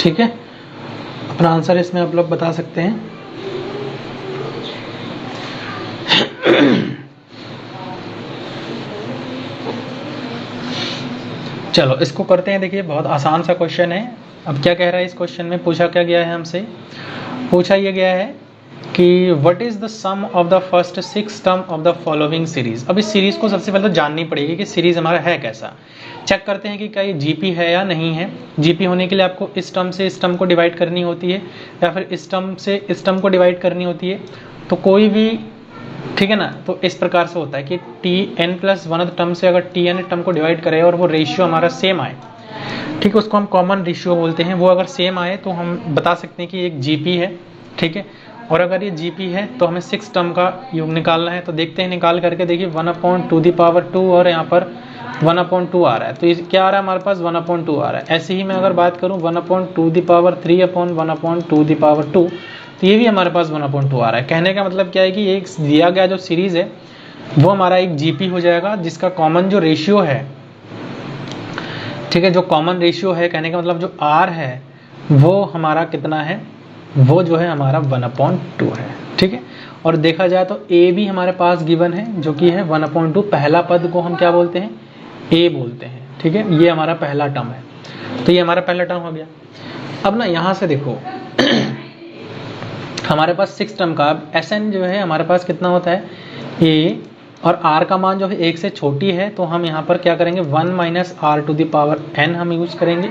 ठीक है। अपना आंसर इसमें आप लोग बता सकते हैं। चलो इसको करते हैं, देखिए बहुत आसान सा क्वेश्चन है। अब क्या कह रहा है इस क्वेश्चन में, पूछा क्या गया है हमसे, पूछा ये गया है कि what is the sum of the first 6 term of the following series. अब इस सीरीज को सबसे पहले तो जाननी पड़ेगी कि सीरीज हमारा है कैसा। चेक करते हैं कि क्या ये जीपी है या नहीं है। जीपी होने के लिए आपको इस टर्म से इस टर्म को डिवाइड करनी होती है, या फिर इस टर्म से इस टर्म को डिवाइड करनी होती है। तो कोई भी, ठीक है ना, तो इस प्रकार से होता है कि Tn+1 टर्म से अगर Tn टर्म को डिवाइड करें और वो रेशियो हमारा सेम आए, ठीक है, उसको हम कॉमन रेशियो बोलते हैं। वो अगर सेम आए तो हम बता सकते हैं कि एक जीपी है, ठीक है। और अगर ये जीपी है तो हमें 6 टर्म का योग निकालना है। तो देखते हैं, निकाल करके देखिए 1/2 और यहाँ पर 1/2 आ रहा है। तो ये क्या आ रहा है हमारे पास, 1/2 आ रहा है। ऐसे ही मैं अगर बात करूँ 1/3/1/2, तो ये भी हमारे पास 1/2 आ रहा है। कहने का मतलब क्या है कि एक दिया गया जो सीरीज है वो हमारा एक जीपी हो जाएगा, जिसका कॉमन जो रेशियो है, ठीक है, जो कॉमन रेशियो है, कहने का मतलब जो आर है वो हमारा कितना है, वो जो है हमारा 1/2 है, ठीक है। और देखा जाए तो ए भी हमारे पास गिवन है, जो कि है 1/2। पहला पद को हम क्या बोलते हैं, ए बोलते हैं, ठीक है। ये हमारा पहला टर्म है, तो ये हमारा पहला टर्म हो गया। अब ना यहाँ से देखो हमारे पास 6 टर्म का, अब Sn जो है हमारे पास कितना होता है, ए, और r का मान जो है 1 से छोटी है, तो हम यहाँ पर क्या करेंगे, 1 - r⁴ हम यूज करेंगे,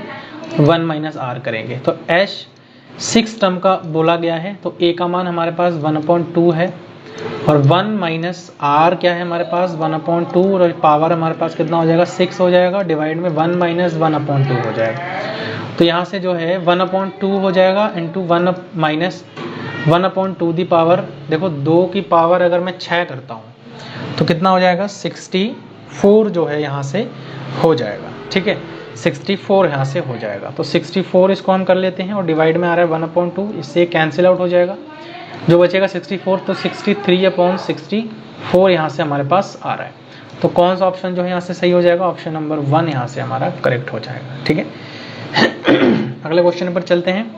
1 - r करेंगे। तो एश 6 टर्म का बोला गया है, तो a का मान हमारे पास 1/2 है, और 1 - r क्या है हमारे पास 1/2, और पावर हमारे पास कितना हो जाएगा, 6 हो जाएगा, डिवाइड में 1 - 1/2 हो जाएगा। तो यहाँ से जो है 1/2 हो जाएगा इंटू 1 - 1/2 दी पावर, देखो 2 की पावर अगर मैं 6 करता हूँ तो कितना हो जाएगा, 64 जो है यहाँ से हो जाएगा, ठीक है। 64 यहाँ से हो जाएगा, तो 64 इसको हम कर लेते हैं, और डिवाइड में आ रहा है 1/2, इससे कैंसिल आउट हो जाएगा, जो बचेगा 64, तो 63/64 यहाँ से हमारे पास आ रहा है। तो कौन सा ऑप्शन जो है यहाँ से सही हो जाएगा, ऑप्शन नंबर 1 यहाँ से हमारा करेक्ट हो जाएगा, ठीक है। अगले क्वेश्चन पर चलते हैं,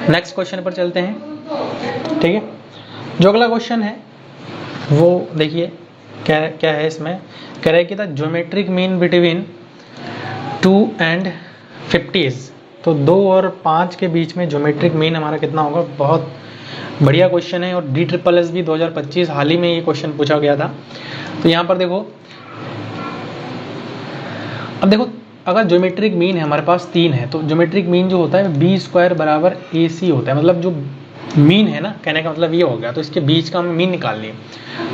नेक्स्ट क्वेश्चन पर चलते हैं, ठीक है। जो अगला क्वेश्चन है वो देखिए क्या है, इसमें कह रहा है कि the geometric mean between 2 and 50, तो 2 और 5 के बीच में ज्योमेट्रिक मीन हमारा कितना होगा। बहुत बढ़िया क्वेश्चन है, और DSSB 2025 हाल ही में ये क्वेश्चन पूछा गया था। तो यहाँ पर देखो, अब देखो अगर ज्योमेट्रिक मीन है हमारे पास 3 है, तो ज्योमेट्रिक मीन जो होता है B² = AC होता है। मतलब जो मीन है ना, कहने का मतलब ये हो गया, तो इसके बीच का हमें मीन निकाल लिए,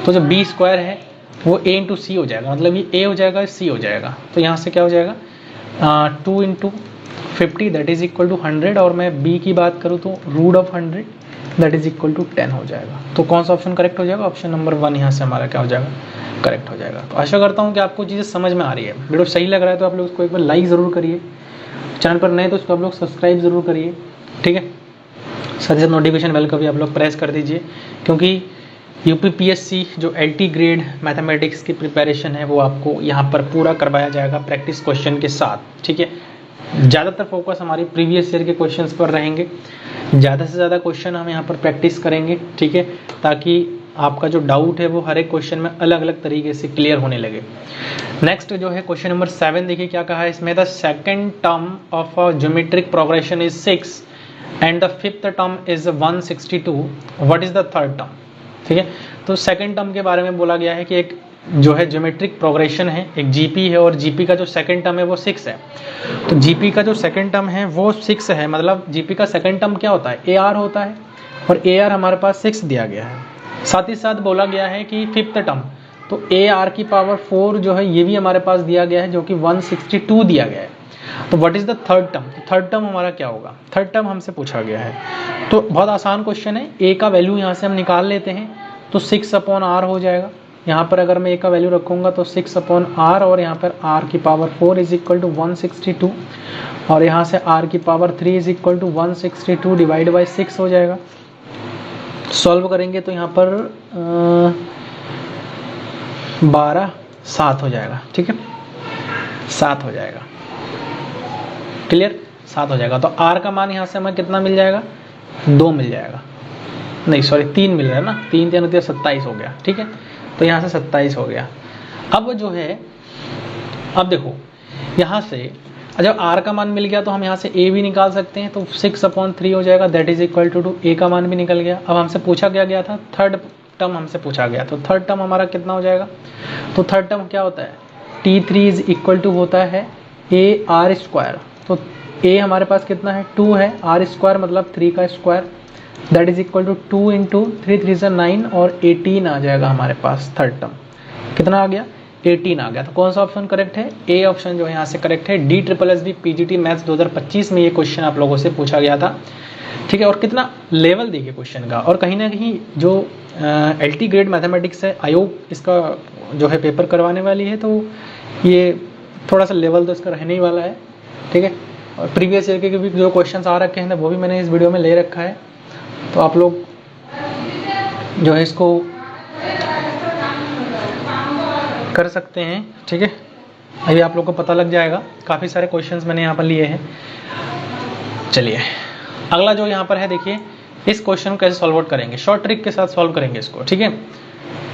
तो जो B² है वो A × C हो जाएगा, मतलब ये A हो जाएगा, C हो जाएगा। तो यहाँ से क्या हो जाएगा, 2 × 50 दैट इज इक्वल टू 100, और मैं B की बात करूँ तो √100 दैट इज इक्वल टू 10 हो जाएगा। तो कौन सा ऑप्शन करेक्ट हो जाएगा, ऑप्शन नंबर 1 यहाँ से हमारा क्या हो जाएगा, करेक्ट हो जाएगा। तो आशा करता हूँ कि आपको चीज़ें समझ में आ रही है। वीडियो सही लग रहा है तो आप लोग इसको एक बार लाइक ज़रूर करिए, चैनल पर नए तो उसको आप लोग सब्सक्राइब ज़रूर करिए, ठीक है। साथ ही साथ नोटिफिकेशन बेल का भी आप लोग प्रेस कर दीजिए, क्योंकि UPPSC जो LT ग्रेड मैथमेटिक्स की प्रिपरेशन है वो आपको यहाँ पर पूरा करवाया जाएगा प्रैक्टिस क्वेश्चन के साथ, ठीक है। ज़्यादातर फोकस हमारी प्रीवियस ईयर के क्वेश्चंस पर रहेंगे, ज़्यादा से ज़्यादा क्वेश्चन हम यहाँ पर प्रैक्टिस करेंगे, ठीक है, ताकि आपका जो डाउट है वो हर एक क्वेश्चन में अलग अलग तरीके से क्लियर होने लगे। नेक्स्ट जो है क्वेश्चन नंबर 7, देखिए क्या कहा है इसमें, the second term of a geometric progression is 6 and the fifth term is 162, what is the third term. ठीक है, तो सेकेंड टर्म के बारे में बोला गया है कि एक जो है ज्योमेट्रिक प्रोग्रेशन है, एक जीपी है और जीपी का जो सेकंड टर्म है वो 6 है। तो जीपी का जो सेकंड टर्म है वो 6 है, मतलब जीपी का सेकंड टर्म क्या होता है, ए आर होता है, और ए आर हमारे पास 6 दिया गया है। साथ ही साथ बोला गया है कि फिफ्थ टर्म, तो ए आर की पावर 4 जो है ये भी हमारे पास दिया गया है, जो कि 162 दिया गया है। तो what is the third term, तो थर्ड टर्म हमारा क्या होगा, थर्ड टर्म हमसे पूछा गया है। तो बहुत आसान क्वेश्चन है, ए का वैल्यू यहाँ से हम निकाल लेते हैं, तो 6/r हो जाएगा। यहाँ पर अगर मैं ए का वैल्यू रखूँगा तो 6/r, और यहाँ पर r की पावर 4 इज इक्वल टू 162, और यहाँ से r की power 3 is equal to 162 divide by 6 हो जाएगा। सॉल्व करेंगे तो यहाँ पर 12 7 हो जाएगा। ठीक है, 7 हो जाएगा, क्लियर, 7 हो जाएगा। तो r का मान यहाँ से हमें कितना मिल जाएगा, 2 मिल जाएगा, नहीं सॉरी 3 मिल रहा है ना, 3 3 27 हो गया। ठीक है, तो यहाँ से 27 हो गया। अब जो है, अब देखो यहाँ से जब r का मान मिल गया तो हम यहाँ से a भी निकाल सकते हैं, तो 6/3 हो जाएगा, that is equal to a का मान भी निकल गया। अब हमसे पूछा गया था थर्ड टर्म, हमसे पूछा गया, तो थर्ड टर्म हमारा कितना हो जाएगा, तो थर्ड टर्म क्या होता है, t3 इज इक्वल टू होता है ar²। तो a हमारे पास कितना है, 2 है, r² मतलब 3 का square, that is equal to 2 into 3 3 से 9, और 18 आ जाएगा हमारे पास थर्ड टर्म। कितना आ गया, 18 आ गया। तो कौन सा ऑप्शन करेक्ट है, ए ऑप्शन जो है यहाँ से करेक्ट है। DSSB PGT मैथ्स 2025 में ये क्वेश्चन आप लोगों से पूछा गया था। ठीक है, और कितना लेवल देखिए क्वेश्चन का, और कहीं ना कहीं जो LT ग्रेड मैथमेटिक्स है, आयोग इसका जो है पेपर करवाने वाली है, तो ये थोड़ा सा लेवल तो इसका रहने ही वाला है। ठीक है, और प्रीवियस ईयर के भी जो क्वेश्चन आ रखे हैं वो भी मैंने इस वीडियो में ले रखा है, तो आप लोग जो है इसको कर सकते हैं। ठीक है, अभी आप लोग को पता लग जाएगा, काफ़ी सारे क्वेश्चंस मैंने यहाँ पर लिए हैं। चलिए अगला जो यहाँ पर है, देखिए इस क्वेश्चन को कैसे सॉल्व आउट करेंगे, शॉर्ट ट्रिक के साथ सॉल्व करेंगे इसको। ठीक है,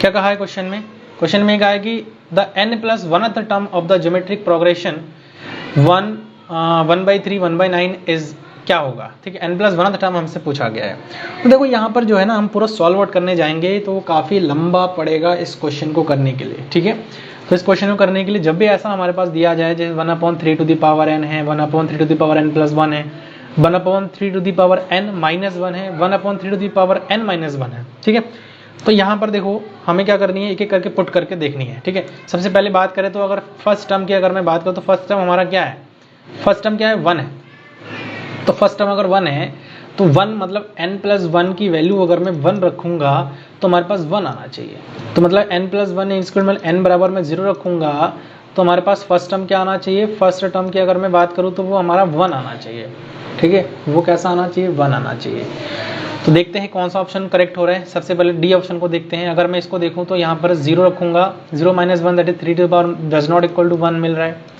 क्या कहा है क्वेश्चन में, क्वेश्चन में कहा है कि the n+1th term of the geometric progression 1/3 1/9 is क्या होगा। ठीक है, n+1th टर्म हमसे पूछा गया है। तो देखो यहाँ पर जो है ना, हम पूरा सॉल्व आउट करने जाएंगे तो काफ़ी लंबा पड़ेगा इस क्वेश्चन को करने के लिए। ठीक है, तो इस क्वेश्चन को करने के लिए जब भी ऐसा हमारे पास दिया जाए, जैसे 1/3 टू द पावर n है, 1/3 टू द पावर n+1 है, 1/3 टू द पावर n-1 है, 1/3 टू द पावर n-1 है। ठीक है, तो यहाँ पर देखो हमें क्या करनी है, एक एक करके पुट करके देखनी है। ठीक है, सबसे पहले बात करें तो अगर फर्स्ट टर्म की अगर मैं बात करूँ तो फर्स्ट टर्म हमारा क्या है, फर्स्ट टर्म क्या है, 1 है। तो फर्स्ट टर्म अगर 1 है तो 1 मतलब n+1 की वैल्यू अगर मैं 1 रखूंगा तो हमारे पास 1 आना चाहिए। तो मतलब n+1 इसको मैं n बराबर में 0 रखूंगा तो हमारे पास फर्स्ट टर्म क्या आना चाहिए, फर्स्ट टर्म की अगर मैं बात करूँ तो वो हमारा 1 आना चाहिए। ठीक है, वो कैसा आना चाहिए, 1 आना चाहिए। तो देखते हैं कौन सा ऑप्शन करेक्ट हो रहा है। सबसे पहले डी ऑप्शन को देखते हैं। अगर मैं इसको देखूँ तो यहाँ पर 0 रखूंगा, 0 - 1 that is 3 to the power does not equal to 1 मिल रहा है।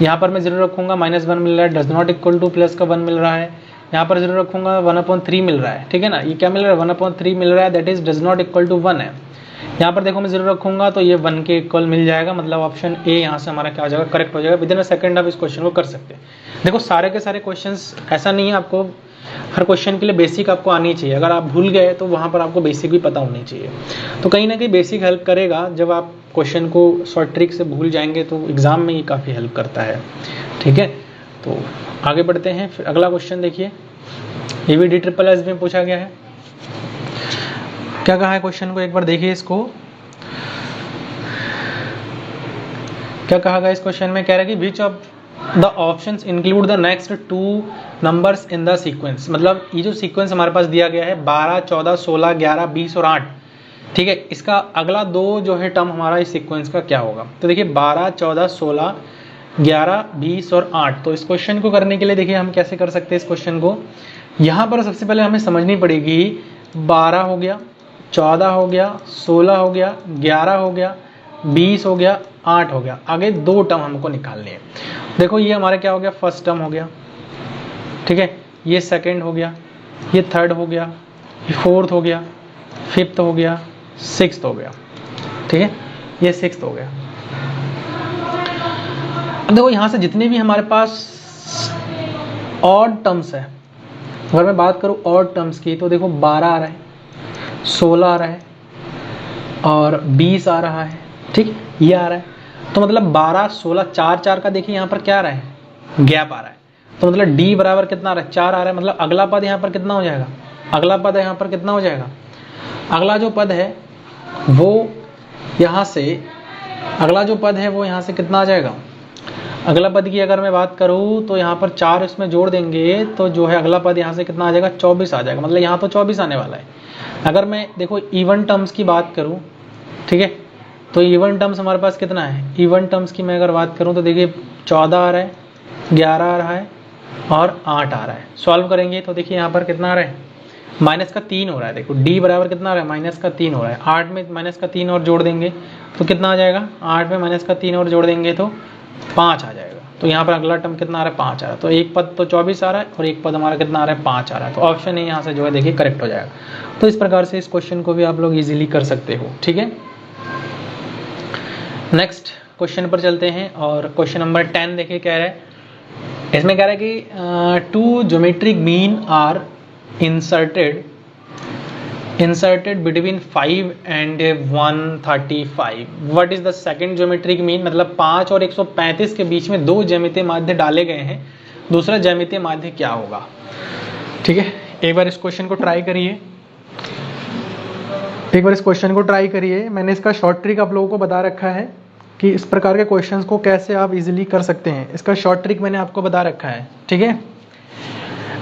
यहाँ पर मैं 0 रखूंगा, -1 मिल रहा है, does not equal two plus का 1 मिल रहा है। यहाँ पर 0 रखूंगा, 1/3 मिल रहा है। ठीक है ना, ये क्या मिल रहा है, 1/3 मिल रहा है, that is does not equal to 1 है। यहाँ पर देखो मैं 0 रखूंगा तो ये 1 के इक्वल मिल जाएगा, मतलब ऑप्शन ए यहाँ से हमारा क्या हो जाएगा, करेक्ट हो जाएगा। विदिन अ सेकंड आप इस क्वेश्चन को कर सकते हैं। देखो सारे के सारे क्वेश्चंस ऐसा नहीं है, आपको हर क्वेश्चन के लिए बेसिक आपको आनी चाहिए। अगर आप भूल गए तो वहाँ पर आपको बेसिक भी पता होनी चाहिए। तो कहीं ना कहीं बेसिक हेल्प करेगा। जब आप क्वेश्चन को शॉर्ट ट्रिक से भूल जाएंगे तो एग्जाम में ये काफ़ी हेल्प करता है। ठीक है, तो आगे बढ़ते हैं। फिर अगला क्वेश्चन देखिए, ये भी DSSB में पूछा गया है। क्या कहा है क्वेश्चन को एक बार देखिए इसको, क्या कहा गया इस क्वेश्चन में, कह रहा है कि which of the options include the next 2 numbers in the sequence. मतलब ये जो सीक्वेंस हमारे पास दिया गया है 12 14 16 11 20 और 8, ठीक है, इसका अगला 2 जो है टर्म हमारा इस सीक्वेंस का क्या होगा। तो देखिए 12 14 16 11 20 और 8। तो इस क्वेश्चन को करने के लिए देखिए हम कैसे कर सकते हैं इस क्वेश्चन को। यहाँ पर सबसे पहले हमें समझनी पड़ेगी 12 हो गया, 14 हो गया, 16 हो गया, 11 हो गया, 20 हो गया, 8 हो गया। आगे 2 टर्म हमको निकालनी है। देखो ये हमारा क्या हो गया, फर्स्ट टर्म हो गया, ठीक है, ये सेकंड हो गया, ये थर्ड हो गया, ये फोर्थ हो गया, फिफ्थ हो गया, सिक्स्थ हो गया, ठीक है, ये सिक्स्थ हो गया। अब देखो यहाँ से जितने भी हमारे पास ऑड टर्म्स है, अगर मैं बात करूँ ऑड टर्म्स की, तो देखो 12 आ रहा है, 16 आ रहा है और 20 आ रहा है, ठीक, ये आ रहा है। तो मतलब 12, 16, 4 4 का देखिए यहाँ पर क्या आ रहा है, गैप आ रहा है। तो मतलब डी बराबर कितना आ रहा है, 4 आ रहा है। मतलब अगला पद यहाँ पर कितना हो जाएगा, अगला पद यहाँ पर कितना हो जाएगा, अगला जो पद है वो यहाँ से, अगला जो पद है वो यहाँ से कितना आ जाएगा, अगला पद की अगर मैं बात करूँ तो यहाँ पर 4 इसमें जोड़ देंगे तो जो है अगला पद यहाँ से कितना आ जाएगा, 24 आ जाएगा। मतलब यहाँ तो 24 आने वाला है। अगर मैं देखो इवन टर्म्स की बात करूँ, ठीक है, तो इवन टर्म्स हमारे पास कितना है, इवन टर्म्स की मैं अगर बात करूँ तो देखिए 14 आ रहा है, 11 आ रहा है और 8 आ रहा है। सॉल्व करेंगे तो देखिए यहाँ पर कितना आ रहा है, माइनस का 3 हो रहा है। देखो डी बराबर कितना आ रहा है, माइनस का 3 हो रहा है। 8 में माइनस का 3 और जोड़ देंगे तो कितना आ जाएगा, 8 में माइनस का 3 और जोड़ देंगे तो 5 आ जाएगा। तो यहाँ पर अगला टर्म कितना आ रहा है, 5 आ रहा है। तो एक पद तो 24 आ रहा है और एक पद हमारा कितना आ रहा है, 5 आ रहा है। तो ऑप्शन ए यहाँ से जो है देखिए करेक्ट हो जाएगा। तो इस प्रकार से इस क्वेश्चन को भी आप लोग इजीली कर सकते हो, ठीक है। नेक्स्ट क्वेश्चन पर चलते हैं और क्वेश्चन नंबर 10 देखिए क्या है। इसमें कह रहा है कि 2 geometric mean are inserted between 5 and 135. What is the second geometric mean? मतलब 5 और 135 के बीच में 2 ज्यामितीय माध्य डाले गए हैं, दूसरा ज्यामितीय माध्य क्या होगा, ठीक है। एक बार इस क्वेश्चन को ट्राई करिए, मैंने इसका शॉर्ट ट्रिक आप लोगों को बता रखा है कि इस प्रकार के क्वेश्चंस को कैसे आप इजीली कर सकते हैं। इसका शॉर्ट ट्रिक मैंने आपको बता रखा है, ठीक है।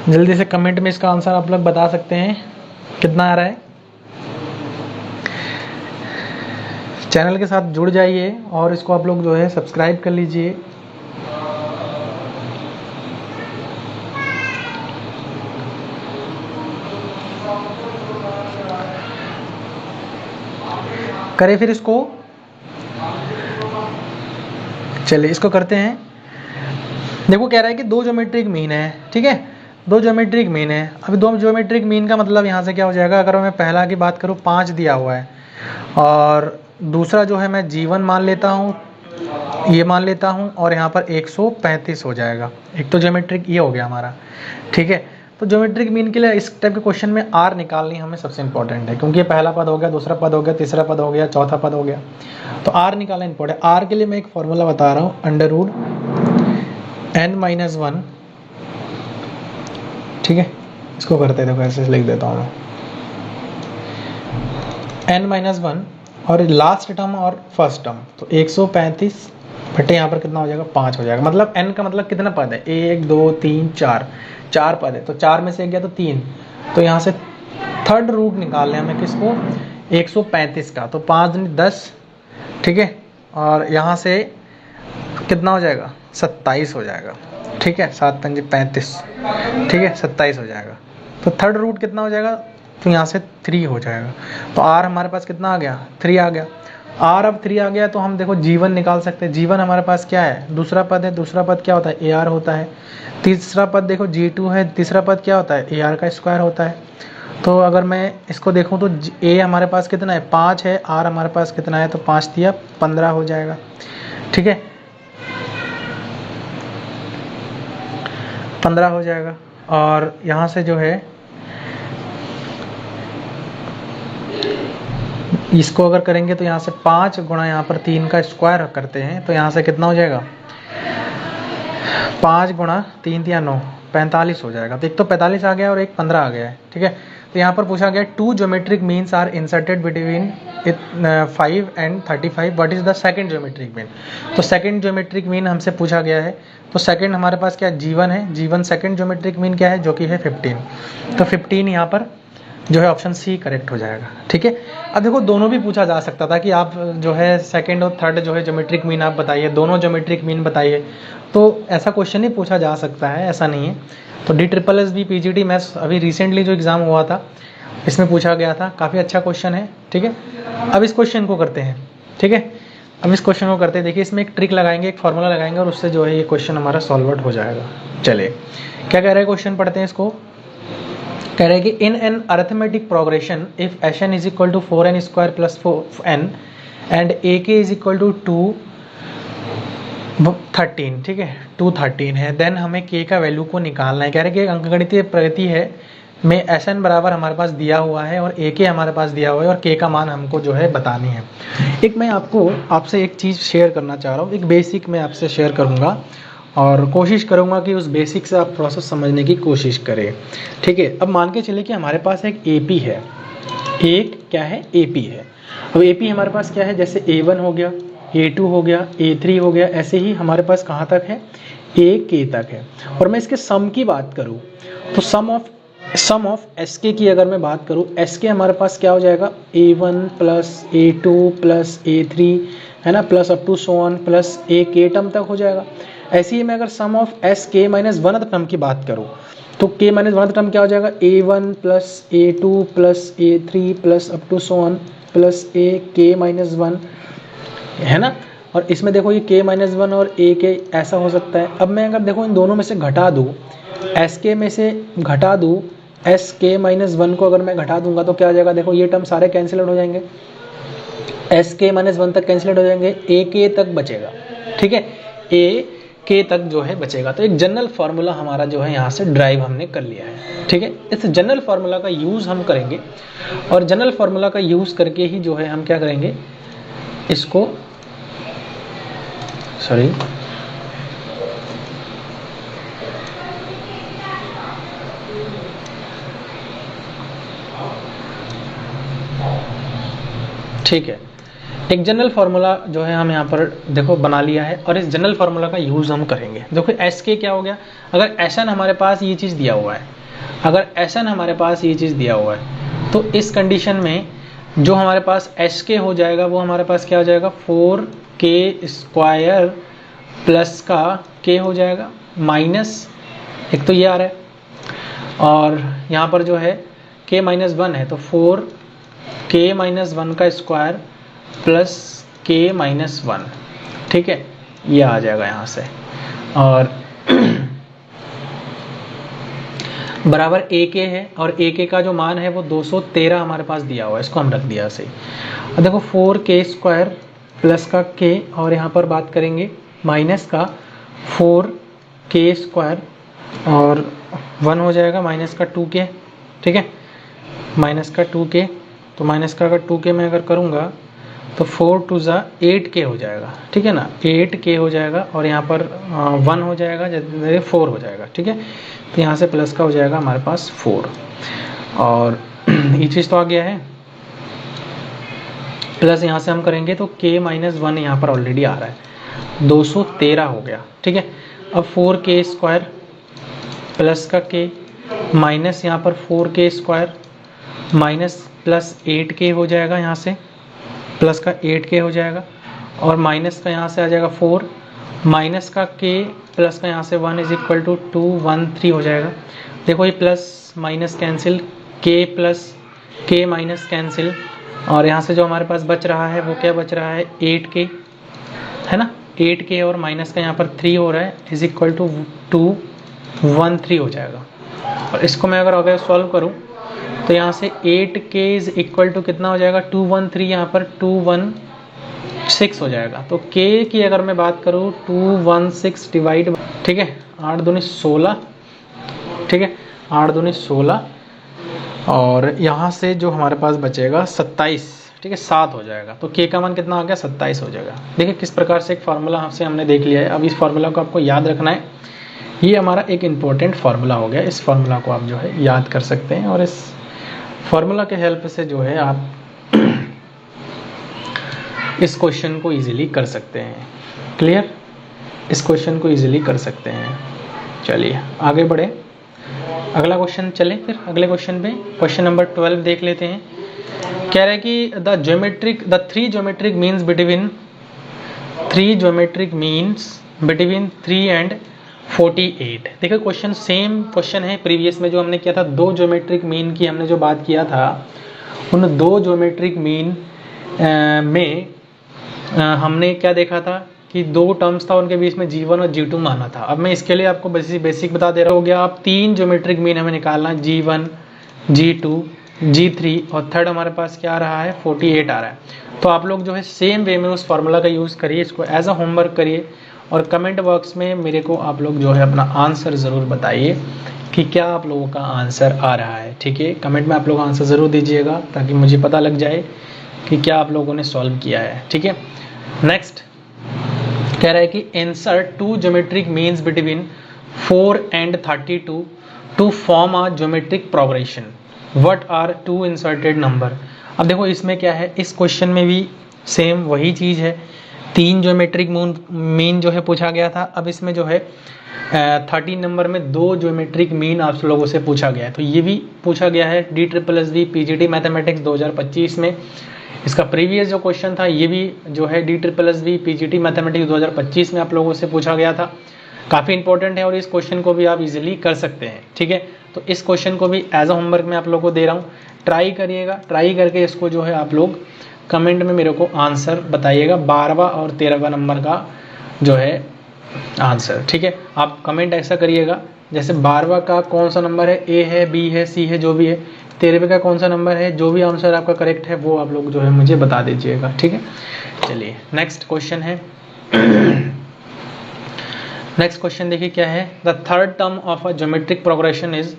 जल्दी से कमेंट में इसका आंसर आप लोग बता सकते हैं कितना आ रहा है। चैनल के साथ जुड़ जाइए और इसको आप लोग जो है सब्सक्राइब कर लीजिए। करें फिर इसको, चलिए इसको करते हैं। देखो कह रहा है कि 2 ज्योमेट्रिक मीन है, ठीक है, 2 ज्योमेट्रिक मीन है। अभी 2 ज्योमेट्रिक मीन का मतलब यहाँ से क्या हो जाएगा, अगर मैं पहला की बात करूँ 5 दिया हुआ है और दूसरा जो है मैं G1 मान लेता हूँ, ये मान लेता हूँ और यहाँ पर 135 हो जाएगा। एक तो ज्योमेट्रिक ये हो गया हमारा, ठीक है। तो ज्योमेट्रिक मीन के लिए इस टाइप के क्वेश्चन में आर निकालनी हमें सबसे इंपॉर्टेंट है, क्योंकि ये पहला पद हो गया, दूसरा पद हो गया, तीसरा पद हो गया, चौथा पद हो गया, तो आर निकालना इंपॉर्टेंट है। आर के लिए मैं एक फॉर्मूला बता रहा हूँ, √n-1, ठीक है। इसको करते हैं, देखो ऐसे लिख देता हूँ मैं, n-1 और लास्ट टर्म और फर्स्ट टर्म, तो 135 बटे यहाँ पर कितना हो जाएगा, 5 हो जाएगा। मतलब n का मतलब कितना पद है, 1 2 3 4 पद है, तो 4 में से एक गया तो 3, तो यहाँ से थर्ड रूट निकाल लें हमें किसको, 135 का, तो 5 दूनी 10, ठीक है, और यहाँ से कितना हो जाएगा, 27 हो जाएगा, ठीक है, 7 पंजे 35, ठीक है, 27 हो जाएगा। तो थर्ड रूट कितना हो जाएगा, तो यहाँ से 3 हो जाएगा। तो आर हमारे पास कितना आ गया, 3 आ गया। आर अब 3 आ गया तो हम देखो G1 निकाल सकते हैं। G1 हमारे पास क्या है, दूसरा पद है, दूसरा पद क्या होता है, AR होता है। तीसरा पद देखो G2 है, तीसरा पद क्या होता है, AR का स्क्वायर होता है। तो अगर मैं इसको देखूं तो A हमारे पास कितना है, 5 है, R हमारे पास कितना है, तो 5 दिया 15 हो जाएगा, ठीक है, 15 हो जाएगा। और यहाँ से जो है इसको अगर करेंगे तो यहाँ से 5 गुणा यहाँ पर 3 का स्क्वायर करते हैं, तो यहाँ से कितना हो जाएगा, 5 गुणा 3 या 9, 45 हो जाएगा। तो एक तो 45 आ गया और एक 15 आ गया है, ठीक है। तो यहाँ पर पूछा गया 2 geometric means are inserted between 5 and 35, what is the second geometric mean. तो सेकंड ज्योमेट्रिक मीन हमसे पूछा गया है, तो सेकंड हमारे पास क्या G1 है, G1 सेकंड ज्योमेट्रिक मीन क्या है, जो कि है 15। तो 15 यहाँ पर जो है ऑप्शन सी करेक्ट हो जाएगा, ठीक है। अब देखो दोनों भी पूछा जा सकता था कि आप जो है सेकंड और थर्ड जो है ज्योमेट्रिक मीन आप बताइए, दोनों ज्योमेट्रिक मीन बताइए, तो ऐसा क्वेश्चन ही पूछा जा सकता है, ऐसा नहीं है। तो DSSB PGT मैथ्स अभी रिसेंटली जो एग्ज़ाम हुआ था इसमें पूछा गया था, काफ़ी अच्छा क्वेश्चन है, ठीक है। अब इस क्वेश्चन को करते हैं, ठीक है। अब इस क्वेश्चन को करते हैं। देखिए इसमें एक ट्रिक लगाएंगे, एक फॉर्मूला लगाएंगे और उससे जो है ये क्वेश्चन हमारा सॉल्व हो जाएगा। चलिए क्या कह रहा है क्वेश्चन, पढ़ते हैं इसको। कह रहे हैं कि in an arithmetic progression if S n is equal to 4n square plus 4n and a k is equal to 213, ठीक है 213 है, देन हमें के का वैल्यू को निकालना है। कह रहे हैं कि अंकगणितीय प्रगति है में एस एन बराबर हमारे पास दिया हुआ है और ए के हमारे पास दिया हुआ है और के का मान हमको जो है बतानी है। एक मैं आपसे एक चीज़ शेयर करना चाह रहा हूँ, एक बेसिक मैं आपसे शेयर करूँगा और कोशिश करूँगा कि उस बेसिक से आप थोड़ा सा समझने की कोशिश करें, ठीक है। अब मान के चले कि हमारे पास एक ए पी है, एक क्या है ए पी है। अब ए पी हमारे पास क्या है, जैसे A1 हो गया, A2 हो गया, A3 हो गया, ऐसे ही हमारे पास कहाँ तक है, ए के तक है। और मैं इसके सम की बात करूँ तो सम ऑफ एस के की अगर मैं बात करूँ, एस के हमारे पास क्या हो जाएगा, A1 plus A2 plus A3 है ना, plus up to so on plus a k term तक हो जाएगा। ऐसे ही मैं अगर sum of S k minus one term की बात करूँ तो के माइनस वन टर्म क्या हो जाएगा, A1 plus A2 plus A3 plus up to so on plus a k minus one, है ना। और इसमें देखो ये के माइनस वन और ए के ऐसा हो सकता है। अब मैं अगर देखो इन दोनों में से घटा दूँ, एस के में से घटा दूँ एस के माइनस वन को अगर मैं घटा दूंगा तो क्या हो जाएगा, देखो ये टर्म सारे कैंसिल आउट हो जाएंगे, एस के माइनस वन तक कैंसिल आउट हो जाएंगे, ए के तक बचेगा, ठीक है, ए के तक जो है बचेगा। तो एक जनरल फार्मूला हमारा जो है यहाँ से ड्राइव हमने कर लिया है, ठीक है। इस जनरल फार्मूला का यूज़ हम करेंगे और जनरल फार्मूला का यूज़ करके ही जो है हम क्या करेंगे, इसको ठीक है, एक जनरल फार्मूला जो है हम यहाँ पर देखो बना लिया है और इस जनरल फार्मूला का यूज़ हम करेंगे। देखो एस के क्या हो गया, अगर एस एन हमारे पास ये चीज़ दिया हुआ है, अगर एस एन हमारे पास ये चीज़ दिया हुआ है तो इस कंडीशन में जो हमारे पास एस के हो जाएगा वो हमारे पास क्या हो जाएगा, 4k स्क्वायर प्लस का के हो जाएगा माइनस, एक तो ये आ रहा है और यहाँ पर जो है के माइनस वन है तो 4k माइनस वन का स्क्वायर प्लस के माइनस वन, ठीक है, ये आ जाएगा यहाँ से और बराबर ए के है और ए के का जो मान है वो 213 हमारे पास दिया हुआ है, इसको हम रख दिया सही। और देखो 4k स्क्वायर प्लस का के और यहाँ पर बात करेंगे माइनस का 4k स्क्वायर और 1 हो जाएगा माइनस का 2k, ठीक है, माइनस का 2k, तो माइनस का अगर 2k मैं अगर करूँगा तो 4 टू ज़ा 8k हो जाएगा, ठीक है ना, 8k हो जाएगा और यहाँ पर 1 हो जाएगा, जैसे 4 हो जाएगा, ठीक है। तो यहाँ से प्लस का हो जाएगा हमारे पास 4 और ये चीज़ तो आ गया है, प्लस यहाँ से हम करेंगे तो k माइनस वन यहाँ पर ऑलरेडी आ रहा है, 213 हो गया, ठीक है। अब 4k स्क्वायर प्लस का k माइनस यहाँ पर 4k square minus plus 8k हो जाएगा, यहाँ से प्लस का 8k हो जाएगा और माइनस का यहाँ से आ जाएगा 4 माइनस का k प्लस का यहाँ से 1 इज इक्वल टू 213 हो जाएगा। देखो ये plus minus cancel, k plus k minus cancel और यहाँ से जो हमारे पास बच रहा है वो क्या बच रहा है, 8k, है ना, 8k और माइनस का यहाँ पर 3 हो रहा है इज इक्वल टू 213 हो जाएगा। और इसको मैं अगर सॉल्व करूँ तो यहाँ से 8k इज इक्वल टू कितना हो जाएगा, 213, यहाँ पर 216 हो जाएगा। तो k की अगर मैं बात करूँ 216 डिवाइड, ठीक है, 8 दूनी 16, ठीक है, 8 दूनी 16 और यहाँ से जो हमारे पास बचेगा 27, ठीक है, 7 हो जाएगा। तो k का मान कितना आ गया, 27 हो जाएगा। देखिए किस प्रकार से एक फार्मूला आपसे हमने देख लिया है। अब इस फार्मूला को आपको याद रखना है, ये हमारा एक इम्पोर्टेंट फार्मूला हो गया। इस फार्मूला को आप जो है याद कर सकते हैं और इस फार्मूला के हेल्प से जो है आप इस क्वेश्चन को इजीली कर सकते हैं। क्लियर, इस क्वेश्चन को इजीली कर सकते हैं। चलिए आगे बढ़े, अगला क्वेश्चन चले फिर अगले क्वेश्चन पे। क्वेश्चन नंबर 12 देख लेते हैं। कह रहा है कि the three geometric means between 3 and 48। देखो क्वेश्चन सेम क्वेश्चन है प्रीवियस में जो हमने किया था, दो ज्योमेट्रिक मीन की हमने जो बात किया था, उन दो ज्योमेट्रिक मीन में हमने क्या देखा था कि दो टर्म्स था, उनके बीच में G1 और G2 माना था। अब मैं इसके लिए आपको बेसिक बता दे रहा हो गया। आप 3 ज्योमेट्रिक मीन हमें निकालना है, G1, G2, G3 और थर्ड हमारे पास क्या आ रहा है 48 आ रहा है। तो आप लोग जो है सेम वे में उस फॉर्मूला का यूज़ करिए, इसको एज अ होमवर्क करिए और कमेंट बॉक्स में मेरे को आप लोग जो है अपना आंसर ज़रूर बताइए कि क्या आप लोगों का आंसर आ रहा है। ठीक है, कमेंट में आप लोग आंसर ज़रूर दीजिएगा ताकि मुझे पता लग जाए कि क्या आप लोगों ने सॉल्व किया है। ठीक है, नेक्स्ट कह रहा है कि insert 2 geometric means between 4 and 32 to form a geometric progression, what are 2 inserted number. अब देखो इसमें क्या है, इस क्वेश्चन में भी सेम वही चीज़ है, 3 ज्योमेट्रिक मीन जो है पूछा गया था। अब इसमें जो है 13 नंबर में 2 ज्योमेट्रिक मीन आप लोगों से पूछा गया है। तो ये भी पूछा गया है DSSB PGT मैथमेटिक्स 2025 में। इसका प्रीवियस जो क्वेश्चन था ये भी जो है DSSB PGT मैथमेटिक्स 2025 में आप लोगों से पूछा गया था। काफ़ी इंपॉर्टेंट है और इस क्वेश्चन को भी आप इजीली कर सकते हैं। ठीक है, तो इस क्वेश्चन को भी एज अ होमवर्क में आप लोगों को दे रहा हूँ, ट्राई करिएगा। ट्राई करके इसको जो है आप लोग कमेंट में मेरे को आंसर बताइएगा, 12वां और 13वां नंबर का जो है आंसर। ठीक है, आप कमेंट ऐसा करिएगा जैसे 12वां का कौन सा नंबर है, A है, B है, C है, जो भी है। 13वें का कौन सा नंबर है, जो भी आंसर आपका करेक्ट है वो आप लोग जो है मुझे बता दीजिएगा। ठीक है, चलिए नेक्स्ट क्वेश्चन है। नेक्स्ट क्वेश्चन देखिए क्या है, the third term of a geometric progression is,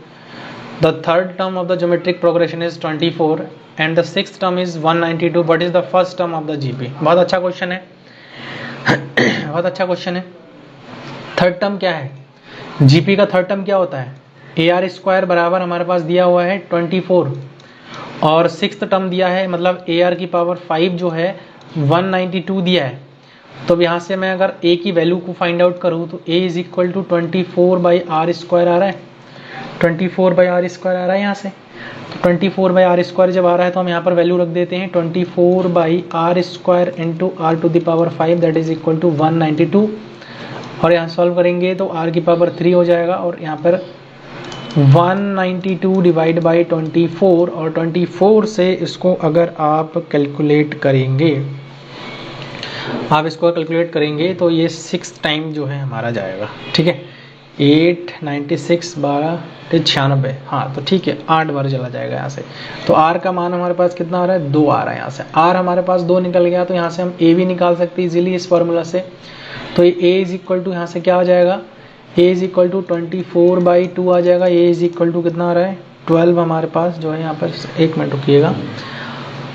the third term of the geometric progression is 24 and the sixth term is 192, what is the first term of the GP। बहुत अच्छा question है, बहुत अच्छा question है। Third term क्या है, GP का third term क्या होता है, AR स्क्वायर बराबर हमारे पास दिया हुआ है 24 और सिक्स्थ टर्म दिया है मतलब AR की पावर 5 जो है 192 दिया है। तो यहाँ से मैं अगर A की वैल्यू को फाइंड आउट करूँ तो A is equal to 24/r square आ रहा है, 24/r स्क्वायर आ रहा है यहाँ से। तो 24/r स्क्वायर जब आ रहा है तो हम यहाँ पर वैल्यू रख देते हैं 24/r square into r to the power 5 that is equal to 192 और यहाँ सॉल्व करेंगे तो r की पावर 3 हो जाएगा और यहाँ पर 192 डिवाइड बाई 24 और 24 से इसको अगर आप कैलकुलेट करेंगे, आप इसको कैलकुलेट करेंगे तो ये 6 टाइम जो है हमारा जाएगा। ठीक है, 8 96 12 96, हाँ तो ठीक है 8 बार चला जाएगा यहाँ से। तो r का मान हमारे पास कितना आ रहा है, 2 आ रहा है यहाँ से। r हमारे पास 2 निकल गया तो यहाँ से हम a भी निकाल सकते हैं इजीली इस फॉर्मूला से। तो ये a इज इक्वल टू यहाँ से क्या आ जाएगा, a इज इक्वल टू 24/2 आ जाएगा। a इज इक्वल टू कितना आ रहा है 12 हमारे पास जो है यहाँ पर। 1 मिनट रुकिएगा,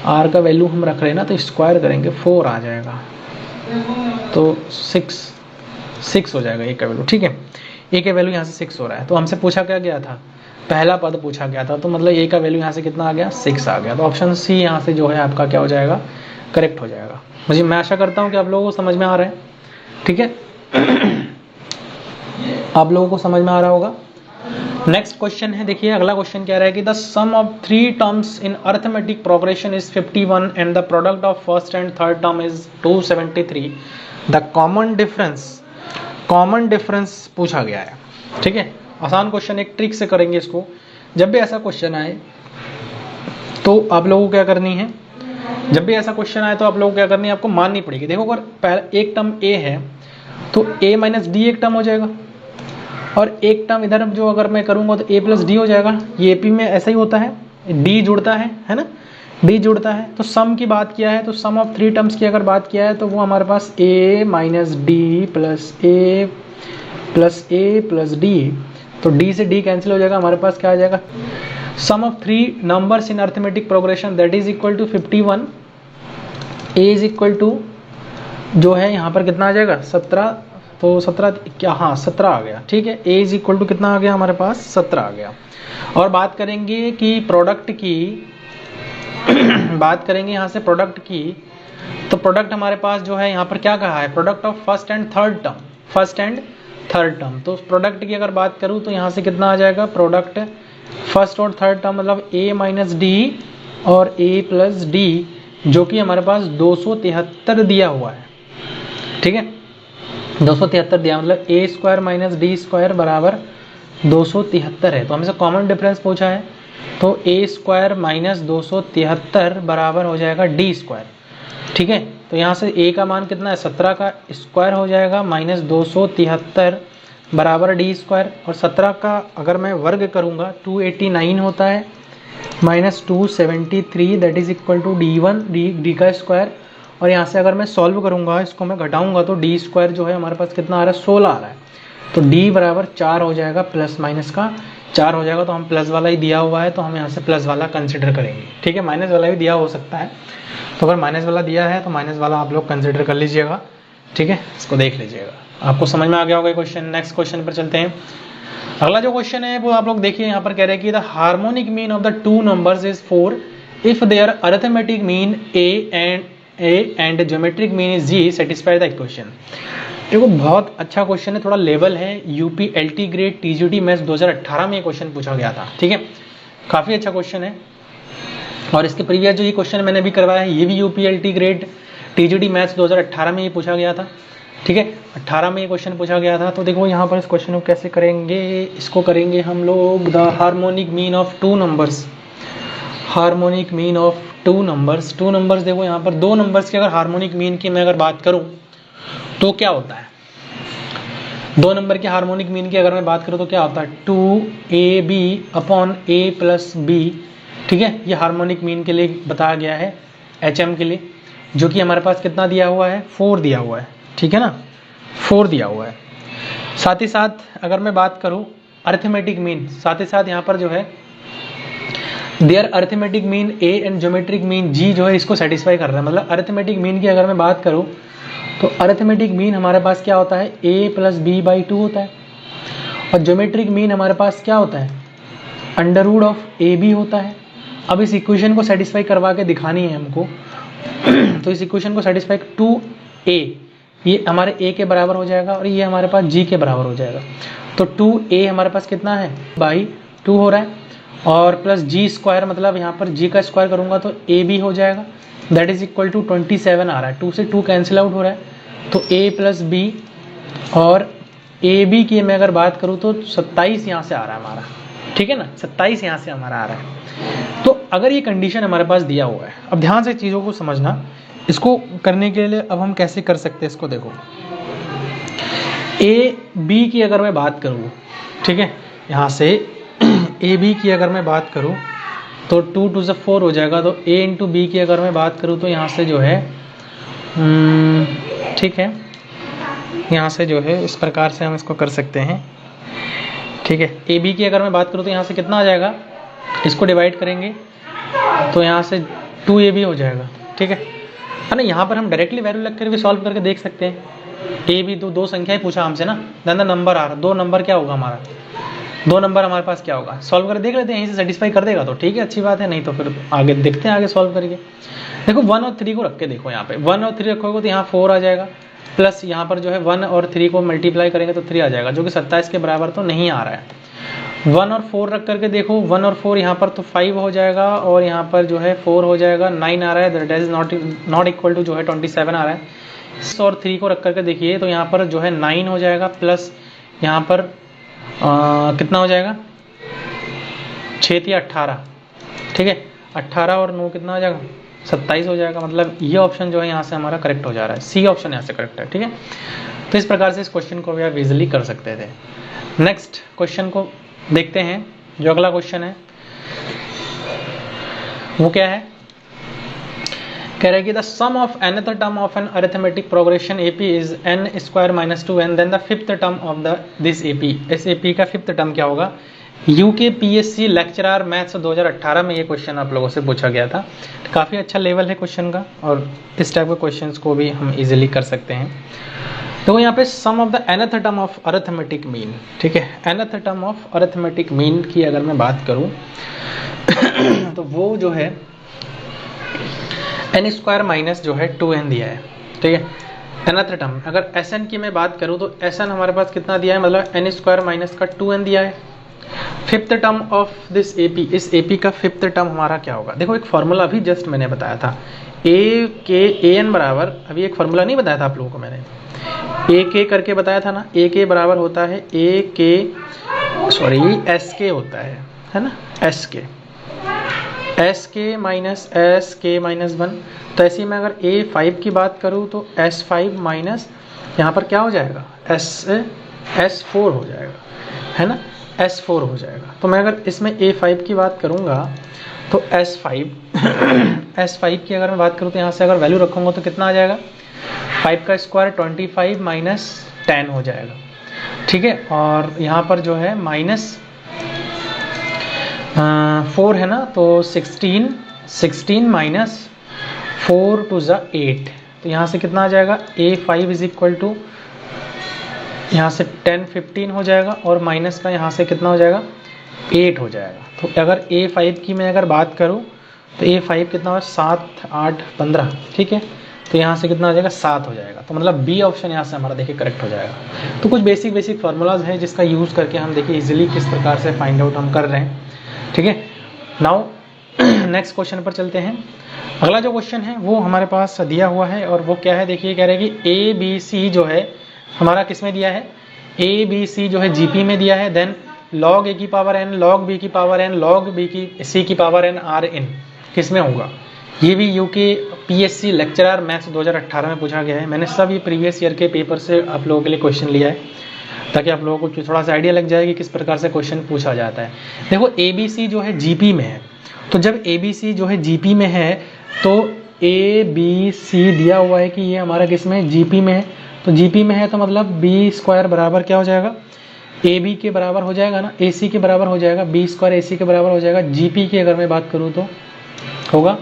r का वैल्यू हम रख रहे हैं ना तो स्क्वायर करेंगे 4 आ जाएगा तो 6 हो जाएगा a का वैल्यू। ठीक है, a का वैल्यू यहाँ से 6 हो रहा है। तो हमसे पूछा क्या गया था, पहला पद पूछा गया था, तो मतलब a का वैल्यू यहाँ से कितना आ गया 6 आ गया। तो ऑप्शन C यहाँ से जो है आपका क्या हो जाएगा, करेक्ट हो जाएगा। मैं आशा करता हूँ कि आप लोगों को समझ में आ रहा है। ठीक है, आप लोगों को समझ में आ रहा होगा। नेक्स्ट क्वेश्चन है, देखिए अगला क्वेश्चन कह रहा है कि the sum of 3 terms in arithmetic progression is 51 and the product of first and third term is 273, the common difference पूछा गया है। ठीक है, आसान क्वेश्चन, एक ट्रिक से करेंगे इसको। जब भी ऐसा क्वेश्चन आए तो आप लोगों को क्या करनी है, जब भी ऐसा क्वेश्चन आए तो आप लोगों को क्या करनी है, आपको माननी पड़ेगी। देखो अगर पहला एक टर्म a है तो a माइनस डी एक टर्म हो जाएगा और एक टर्म इधर जो अगर मैं करूंगा तो a प्लस डी हो जाएगा। ये AP में ऐसा ही होता है, d जुड़ता है ना, d जुड़ता है। तो सम की बात किया है तो सम ऑफ 3 टर्म्स की अगर बात किया है तो वो हमारे पास a minus d plus a plus d, तो d से d कैंसिल हो जाएगा, हमारे पास क्या आ जाएगा, sum of 3 numbers in arithmetic progression that is equal to 51, a is equal to जो है यहाँ पर कितना आ जाएगा 17, तो 17 क्या, हाँ 17 आ गया। ठीक है, a इज इक्वल टू कितना आ गया हमारे पास 17 आ गया। और बात करेंगे कि प्रोडक्ट की बात करेंगे यहाँ से प्रोडक्ट की, तो प्रोडक्ट हमारे पास जो है यहाँ पर क्या कहा है, product of first and third term. तो प्रोडक्ट की अगर बात करूँ तो यहाँ से कितना आ जाएगा, प्रोडक्ट फर्स्ट और थर्ड टर्म मतलब a माइनस डी और a प्लस डी, जो कि हमारे पास 273 दिया हुआ है। ठीक है, 273 दिया मतलब a square minus D square बराबर 273 है। तो हमसे कॉमन डिफरेंस पूछा है तो a स्क्वायर माइनस 273 बराबर हो जाएगा d स्क्वायर। ठीक है। तो यहाँ से a का मान कितना है 17 का स्क्वायर हो जाएगा माइनस 273 बराबर डी स्क्वायर, और 17 का अगर मैं वर्ग करूँगा 289 होता है minus 273 that is equal to d1 D का स्क्वायर, और यहाँ से अगर मैं सॉल्व करूँगा इसको मैं घटाऊँगा तो डी स्क्वायर जो है हमारे पास कितना आ रहा है 16 आ रहा है। तो d बराबर 4 हो जाएगा, प्लस माइनस का 4 हो जाएगा, तो हम प्लस वाला ही दिया हुआ है तो हम यहाँ से प्लस वाला कंसिडर करेंगे। ठीक है, माइनस वाला भी दिया हो सकता है, तो अगर माइनस वाला दिया है तो माइनस वाला आप लोग कंसिडर कर लीजिएगा। ठीक है, इसको देख लीजिएगा, आपको समझ में आ गया होगा क्वेश्चन। नेक्स्ट क्वेश्चन पर चलते हैं। अगला जो क्वेश्चन है वो आप लोग देखिए, यहाँ पर कह रहे हैं कि the harmonic mean of the two numbers is 4 if their arithmetic mean A and geometric mean is G, satisfy the equation. देखो बहुत अच्छा क्वेश्चन है, थोड़ा लेवल है, UP LT grade TGT maths 2018 में ये क्वेश्चन पूछा गया था। ठीक है, काफ़ी अच्छा क्वेश्चन है, और इसके प्रीवियस जो ये क्वेश्चन मैंने भी करवाया है ये भी UP LT grade TGT maths 2018 में ये पूछा गया था। ठीक है, 18 में ये क्वेश्चन पूछा गया था। तो देखो यहाँ पर इस क्वेश्चन को कैसे करेंगे, इसको करेंगे हम लोग the harmonic mean of two numbers, harmonic mean of two numbers. Two numbers देखो यहाँ पर दो नंबर्स की अगर हार्मोनिक मीन की मैं अगर बात करूँ तो क्या होता है, दो नंबर के हार्मोनिक मीन की अगर मैं बात करूँ तो क्या होता है 2ab upon a plus b। ठीक है, ये हार्मोनिक मीन के लिए बताया गया है HM के लिए, जो कि हमारे पास कितना दिया हुआ है 4 दिया हुआ है। ठीक है ना, 4 दिया हुआ है। साथ ही साथ अगर मैं बात करूँ अरिथमेटिक मीन, साथ ही साथ यहाँ पर जो है their arithmetic mean a and geometric mean g जो है इसको सेटिस्फाई कर रहा है। मतलब अरिथमेटिक मीन की अगर मैं बात करूँ तो अरिथमेटिक मीन हमारे पास क्या होता है a प्लस बी बाई 2 होता है, और ज्योमेट्रिक मीन हमारे पास क्या होता है under root of A B होता है। अब इस इक्वेशन को सेटिस्फाई करवा के दिखानी है हमको तो इस इक्वेशन को सेटिस्फाई 2a ये हमारे a के बराबर हो जाएगा और ये हमारे पास g के बराबर हो जाएगा। तो 2a हमारे पास कितना है बाई 2 हो रहा है, और प्लस g स्क्वायर मतलब यहाँ पर g का स्क्वायर करूँगा तो a b हो जाएगा, दैट इज इक्वल टू 27 आ रहा है। 2 से 2 कैंसिल आउट हो रहा है, तो a प्लस बी, और ए बी की मैं अगर बात करूँ तो 27 यहाँ से आ रहा है हमारा। ठीक है ना, 27 यहाँ से हमारा आ रहा है। तो अगर ये कंडीशन हमारे पास दिया हुआ है, अब ध्यान से चीज़ों को समझना, इसको करने के लिए अब हम कैसे कर सकते हैं इसको देखो। ए बी की अगर मैं बात करूँ, ठीक है, यहाँ से ए बी की अगर मैं बात करूँ तो 2 2 से 4 हो जाएगा। तो a इंटू बी की अगर मैं बात करूँ तो यहाँ से जो है ठीक है, यहाँ से जो है इस प्रकार से हम इसको कर सकते हैं। ठीक है, ए बी की अगर मैं बात करूँ तो यहाँ से कितना आ जाएगा, इसको डिवाइड करेंगे तो यहाँ से 2ab हो जाएगा। ठीक है ना, यहाँ पर हम डायरेक्टली वैल्यू लग कर भी सॉल्व करके देख सकते हैं। ए बी दो संख्या ही पूछा हमसे ना, देन नंबर आ रहा, दो नंबर क्या होगा हमारा, दो नंबर हमारे पास क्या होगा, सॉल्व कर देख लेते हैं, यहीं से सेटिस्फाई कर देगा तो ठीक है, अच्छी बात है, नहीं तो फिर आगे देखते हैं आगे सॉल्व करके। देखो 1 और 3 को रख के देखो, यहाँ पे 1 और 3 रखोगे तो यहाँ 4 आ जाएगा, प्लस यहाँ पर जो है 1 और 3 को मल्टीप्लाई करेंगे तो 3 आ जाएगा, जो कि 27 के बराबर तो नहीं आ रहा है। 1 और 4 रख करके देखो, 1 और 4 यहाँ पर तो 5 हो जाएगा, और यहाँ पर जो है 4 हो जाएगा, 9 आ रहा है, that is not equal to जो है 27 आ रहा है। 6 और 3 को रख करके देखिए तो यहाँ पर जो है 9 हो जाएगा, प्लस यहाँ पर कितना हो जाएगा 6 या 18। ठीक है, 18 और 9 कितना हो जाएगा 27 हो जाएगा। मतलब ये ऑप्शन जो है यहाँ से हमारा करेक्ट हो जा रहा है, सी ऑप्शन यहाँ से करेक्ट है। ठीक है, तो इस प्रकार से इस क्वेश्चन को भी आप इजीली कर सकते थे। नेक्स्ट क्वेश्चन को देखते हैं, जो अगला क्वेश्चन है वो क्या है, कह रहा है कि the sum of nth term of an arithmetic progression AP is n square minus 2n, then the fifth term of this AP। इस AP का फिफ्थ टर्म क्या होगा। यूके PSC लेक्चरर मैथ्स 2018 में ये क्वेश्चन आप लोगों से पूछा गया था। काफ़ी अच्छा लेवल है क्वेश्चन का, और इस टाइप के क्वेश्चंस को भी हम इजीली कर सकते हैं। तो यहाँ पे sum of the nth term of arithmetic mean, ठीक है, nth term of arithmetic mean की अगर मैं बात करूँ तो वो जो है n स्क्वायर माइनस जो है 2n दिया है। ठीक है, nth टर्म अगर Sn की मैं बात करूँ तो Sn हमारे पास कितना दिया है, मतलब n स्क्वायर माइनस का 2n दिया है। Fifth term of this AP, इस AP का फिफ्थ टर्म हमारा क्या होगा। देखो एक फॉर्मूला अभी जस्ट मैंने बताया था, A के AN बराबर, अभी एक फॉर्मूला नहीं बताया था आप लोगों को मैंने, AK करके बताया था ना, AK बराबर होता है SK होता है ना, SK। sk-1। तो ऐसे ही मैं अगर a5 की बात करूँ तो s5 माइनस यहाँ पर क्या हो जाएगा, s4 हो जाएगा, है ना, s4 हो जाएगा। तो मैं अगर इसमें a5 की बात करूँगा तो s5 की अगर मैं बात करूँ तो यहाँ से अगर वैल्यू रखूँगा तो कितना आ जाएगा, 5 का स्क्वायर 25 माइनस 10 हो जाएगा, ठीक है। और यहाँ पर जो है माइनस 4 है ना, तो 16 माइनस 4 टू ज़ा 8, तो यहाँ से कितना आ जाएगा, a5 इज इक्वल टू यहाँ से 10 15 हो जाएगा और माइनस का यहाँ से कितना हो जाएगा, 8 हो जाएगा। तो अगर a5 की मैं अगर बात करूँ तो a5 कितना हो, 7 8 15, ठीक है। तो यहाँ से कितना हो जाएगा, 7 हो जाएगा। तो मतलब बी ऑप्शन यहाँ से हमारा देखिए करेक्ट हो जाएगा। तो कुछ बेसिक फार्मूलाज हैं जिसका यूज़ करके हम देखिए इजीली किस प्रकार से फाइंड आउट हम कर रहे हैं, ठीक है। नाउ नेक्स्ट क्वेश्चन पर चलते हैं। अगला जो क्वेश्चन है वो हमारे पास दिया हुआ है और वो क्या है, देखिए कह रहे हैं कि ए बी सी जो है हमारा किस में दिया है, ए बी सी जो है जीपी में दिया है, देन log a की पावर n, log b की पावर n, log b की c की पावर n आर इन किस में होगा। ये भी यूके पीएससी लेक्चरर मैथ्स 2018 में पूछा गया है। मैंने सब ये प्रीवियस ईयर के पेपर से आप लोगों के लिए क्वेश्चन लिया है ताकि आप लोगों को थोड़ा सा आइडिया लग जाए कि किस प्रकार से क्वेश्चन पूछा जाता है। देखो ए बी सी जो है जीपी में है, तो जब ए बी सी जो है जीपी में है तो ए बी सी दिया हुआ है कि ये हमारा किस में, जीपी में है। तो जीपी में है तो मतलब बी स्क्वायर बराबर क्या हो जाएगा, ए बी के बराबर हो जाएगा ना, ए सी के बराबर हो जाएगा, बी स्क्वायर ए सी के बराबर हो जाएगा। जीपी की अगर मैं बात करूँ तो होगा,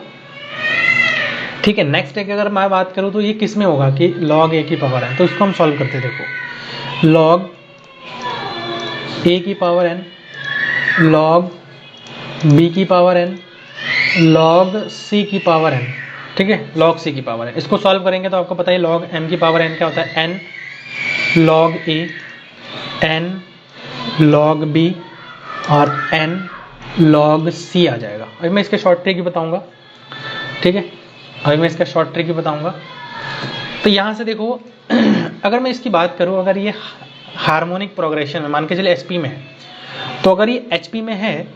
ठीक है। नेक्स्ट है कि अगर मैं बात करूँ तो ये किस में होगा कि log a की पावर n, तो इसको हम सॉल्व करते हैं। देखो log a की पावर n, log b की पावर n, log c की पावर n, ठीक है, log c की पावर n। इसको सॉल्व करेंगे तो आपको पता है log m की पावर n क्या होता है, n log a, n log b और n log c आ जाएगा। अभी मैं इसके शॉर्ट ट्रिक ही बताऊंगा, ठीक है, अभी मैं इसका शॉर्ट ट्रिक ही बताऊंगा। तो यहाँ से देखो अगर मैं इसकी बात करूँ, अगर ये हार्मोनिक प्रोग्रेशन में मान के चले एचपी में है, तो अगर ये एचपी में है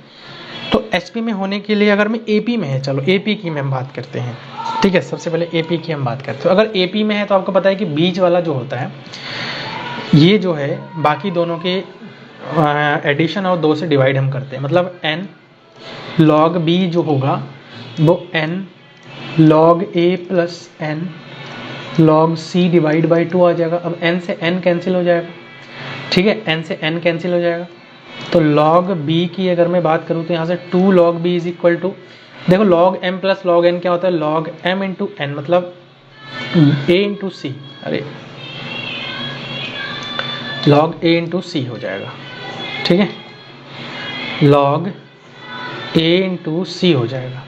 तो एचपी में होने के लिए अगर मैं एपी में है, चलो एपी की हम बात करते हैं, ठीक है। सबसे पहले एपी की हम बात करते हैं। तो अगर एपी में है तो आपको पता है कि बीच वाला जो होता है ये जो है बाकी दोनों के एडिशन और 2 से डिवाइड हम करते हैं, मतलब n log b जो होगा वो n log a plus n log c divide by 2 आ जाएगा। अब n से n कैंसिल हो जाएगा, ठीक है, n से n कैंसिल हो जाएगा। तो log b की अगर मैं बात करूँ तो यहाँ से 2 log b is equal to, देखो log m plus log n क्या होता है, log m इंटू n, मतलब a इंटू c, अरे log a इंटू c हो जाएगा, ठीक है, log a इंटू c हो जाएगा।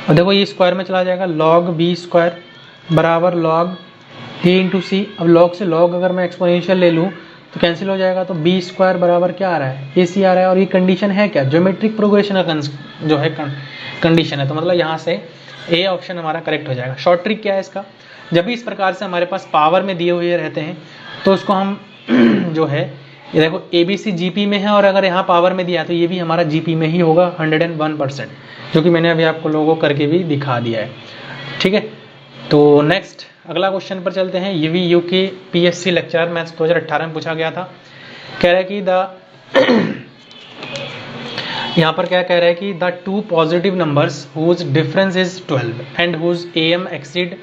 और देखो ये स्क्वायर में चला जाएगा, log b स्क्वायर बराबर log a इंटू सी। अब log से log अगर मैं एक्सपोनेंशियल ले लूँ तो कैंसिल हो जाएगा, तो b स्क्वायर बराबर क्या आ रहा है, ac आ रहा है। और ये कंडीशन है क्या, ज्योमेट्रिक प्रोग्रेशन का जो है कंडीशन है, तो मतलब यहाँ से ए ऑप्शन हमारा करेक्ट हो जाएगा। शॉर्ट ट्रिक क्या है इसका, जब भी इस प्रकार से हमारे पास पावर में दिए हुए रहते हैं तो उसको हम जो है ये देखो ए बी सी जीपी में है और अगर यहाँ पावर में दिया है तो ये भी हमारा जीपी में ही होगा 101%, जो कि मैंने अभी आपको लोगों को करके भी दिखा दिया है, ठीक है। तो नेक्स्ट अगला क्वेश्चन पर चलते हैं। ये भी यूके पीएससी लेक्चरर मैथ्स 2018 में पूछा गया था। कह रहा है कि यहाँ पर क्या कह रहा है कि the 2 positive numbers whose difference is 12 and whose M exceed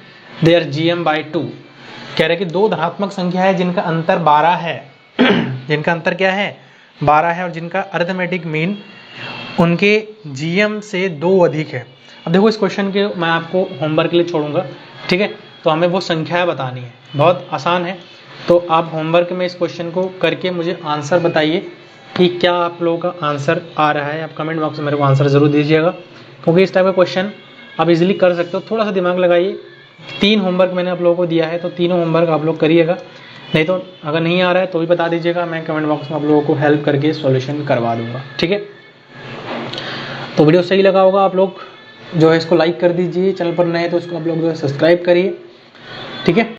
their GM by 2। कह रहा है कि 2 धनात्मक संख्या है जिनका अंतर 12 है जिनका अंतर क्या है 12 है और जिनका अरिथमेटिक मीन उनके जीएम से 2 अधिक है। अब देखो इस क्वेश्चन के मैं आपको होमवर्क के लिए छोड़ूंगा, ठीक है। तो हमें वो संख्याएं बतानी है, बहुत आसान है। तो आप होमवर्क में इस क्वेश्चन को करके मुझे आंसर बताइए कि क्या आप लोगों का आंसर आ रहा है। आप कमेंट बॉक्स में मेरे को आंसर ज़रूर दीजिएगा, क्योंकि इस टाइप का क्वेश्चन आप इजीली कर सकते हो। थोड़ा सा दिमाग लगाइए। 3 होमवर्क मैंने आप लोगों को दिया है, तो तीनों होमवर्क आप लोग करिएगा। नहीं तो अगर नहीं आ रहा है तो भी बता दीजिएगा, मैं कमेंट बॉक्स में आप लोगों को हेल्प करके सॉल्यूशन करवा दूंगा, ठीक है। तो वीडियो सही लगा होगा, आप लोग जो है इसको लाइक कर दीजिए। चैनल पर नए तो इसको आप लोग जो है सब्सक्राइब करिए, ठीक है।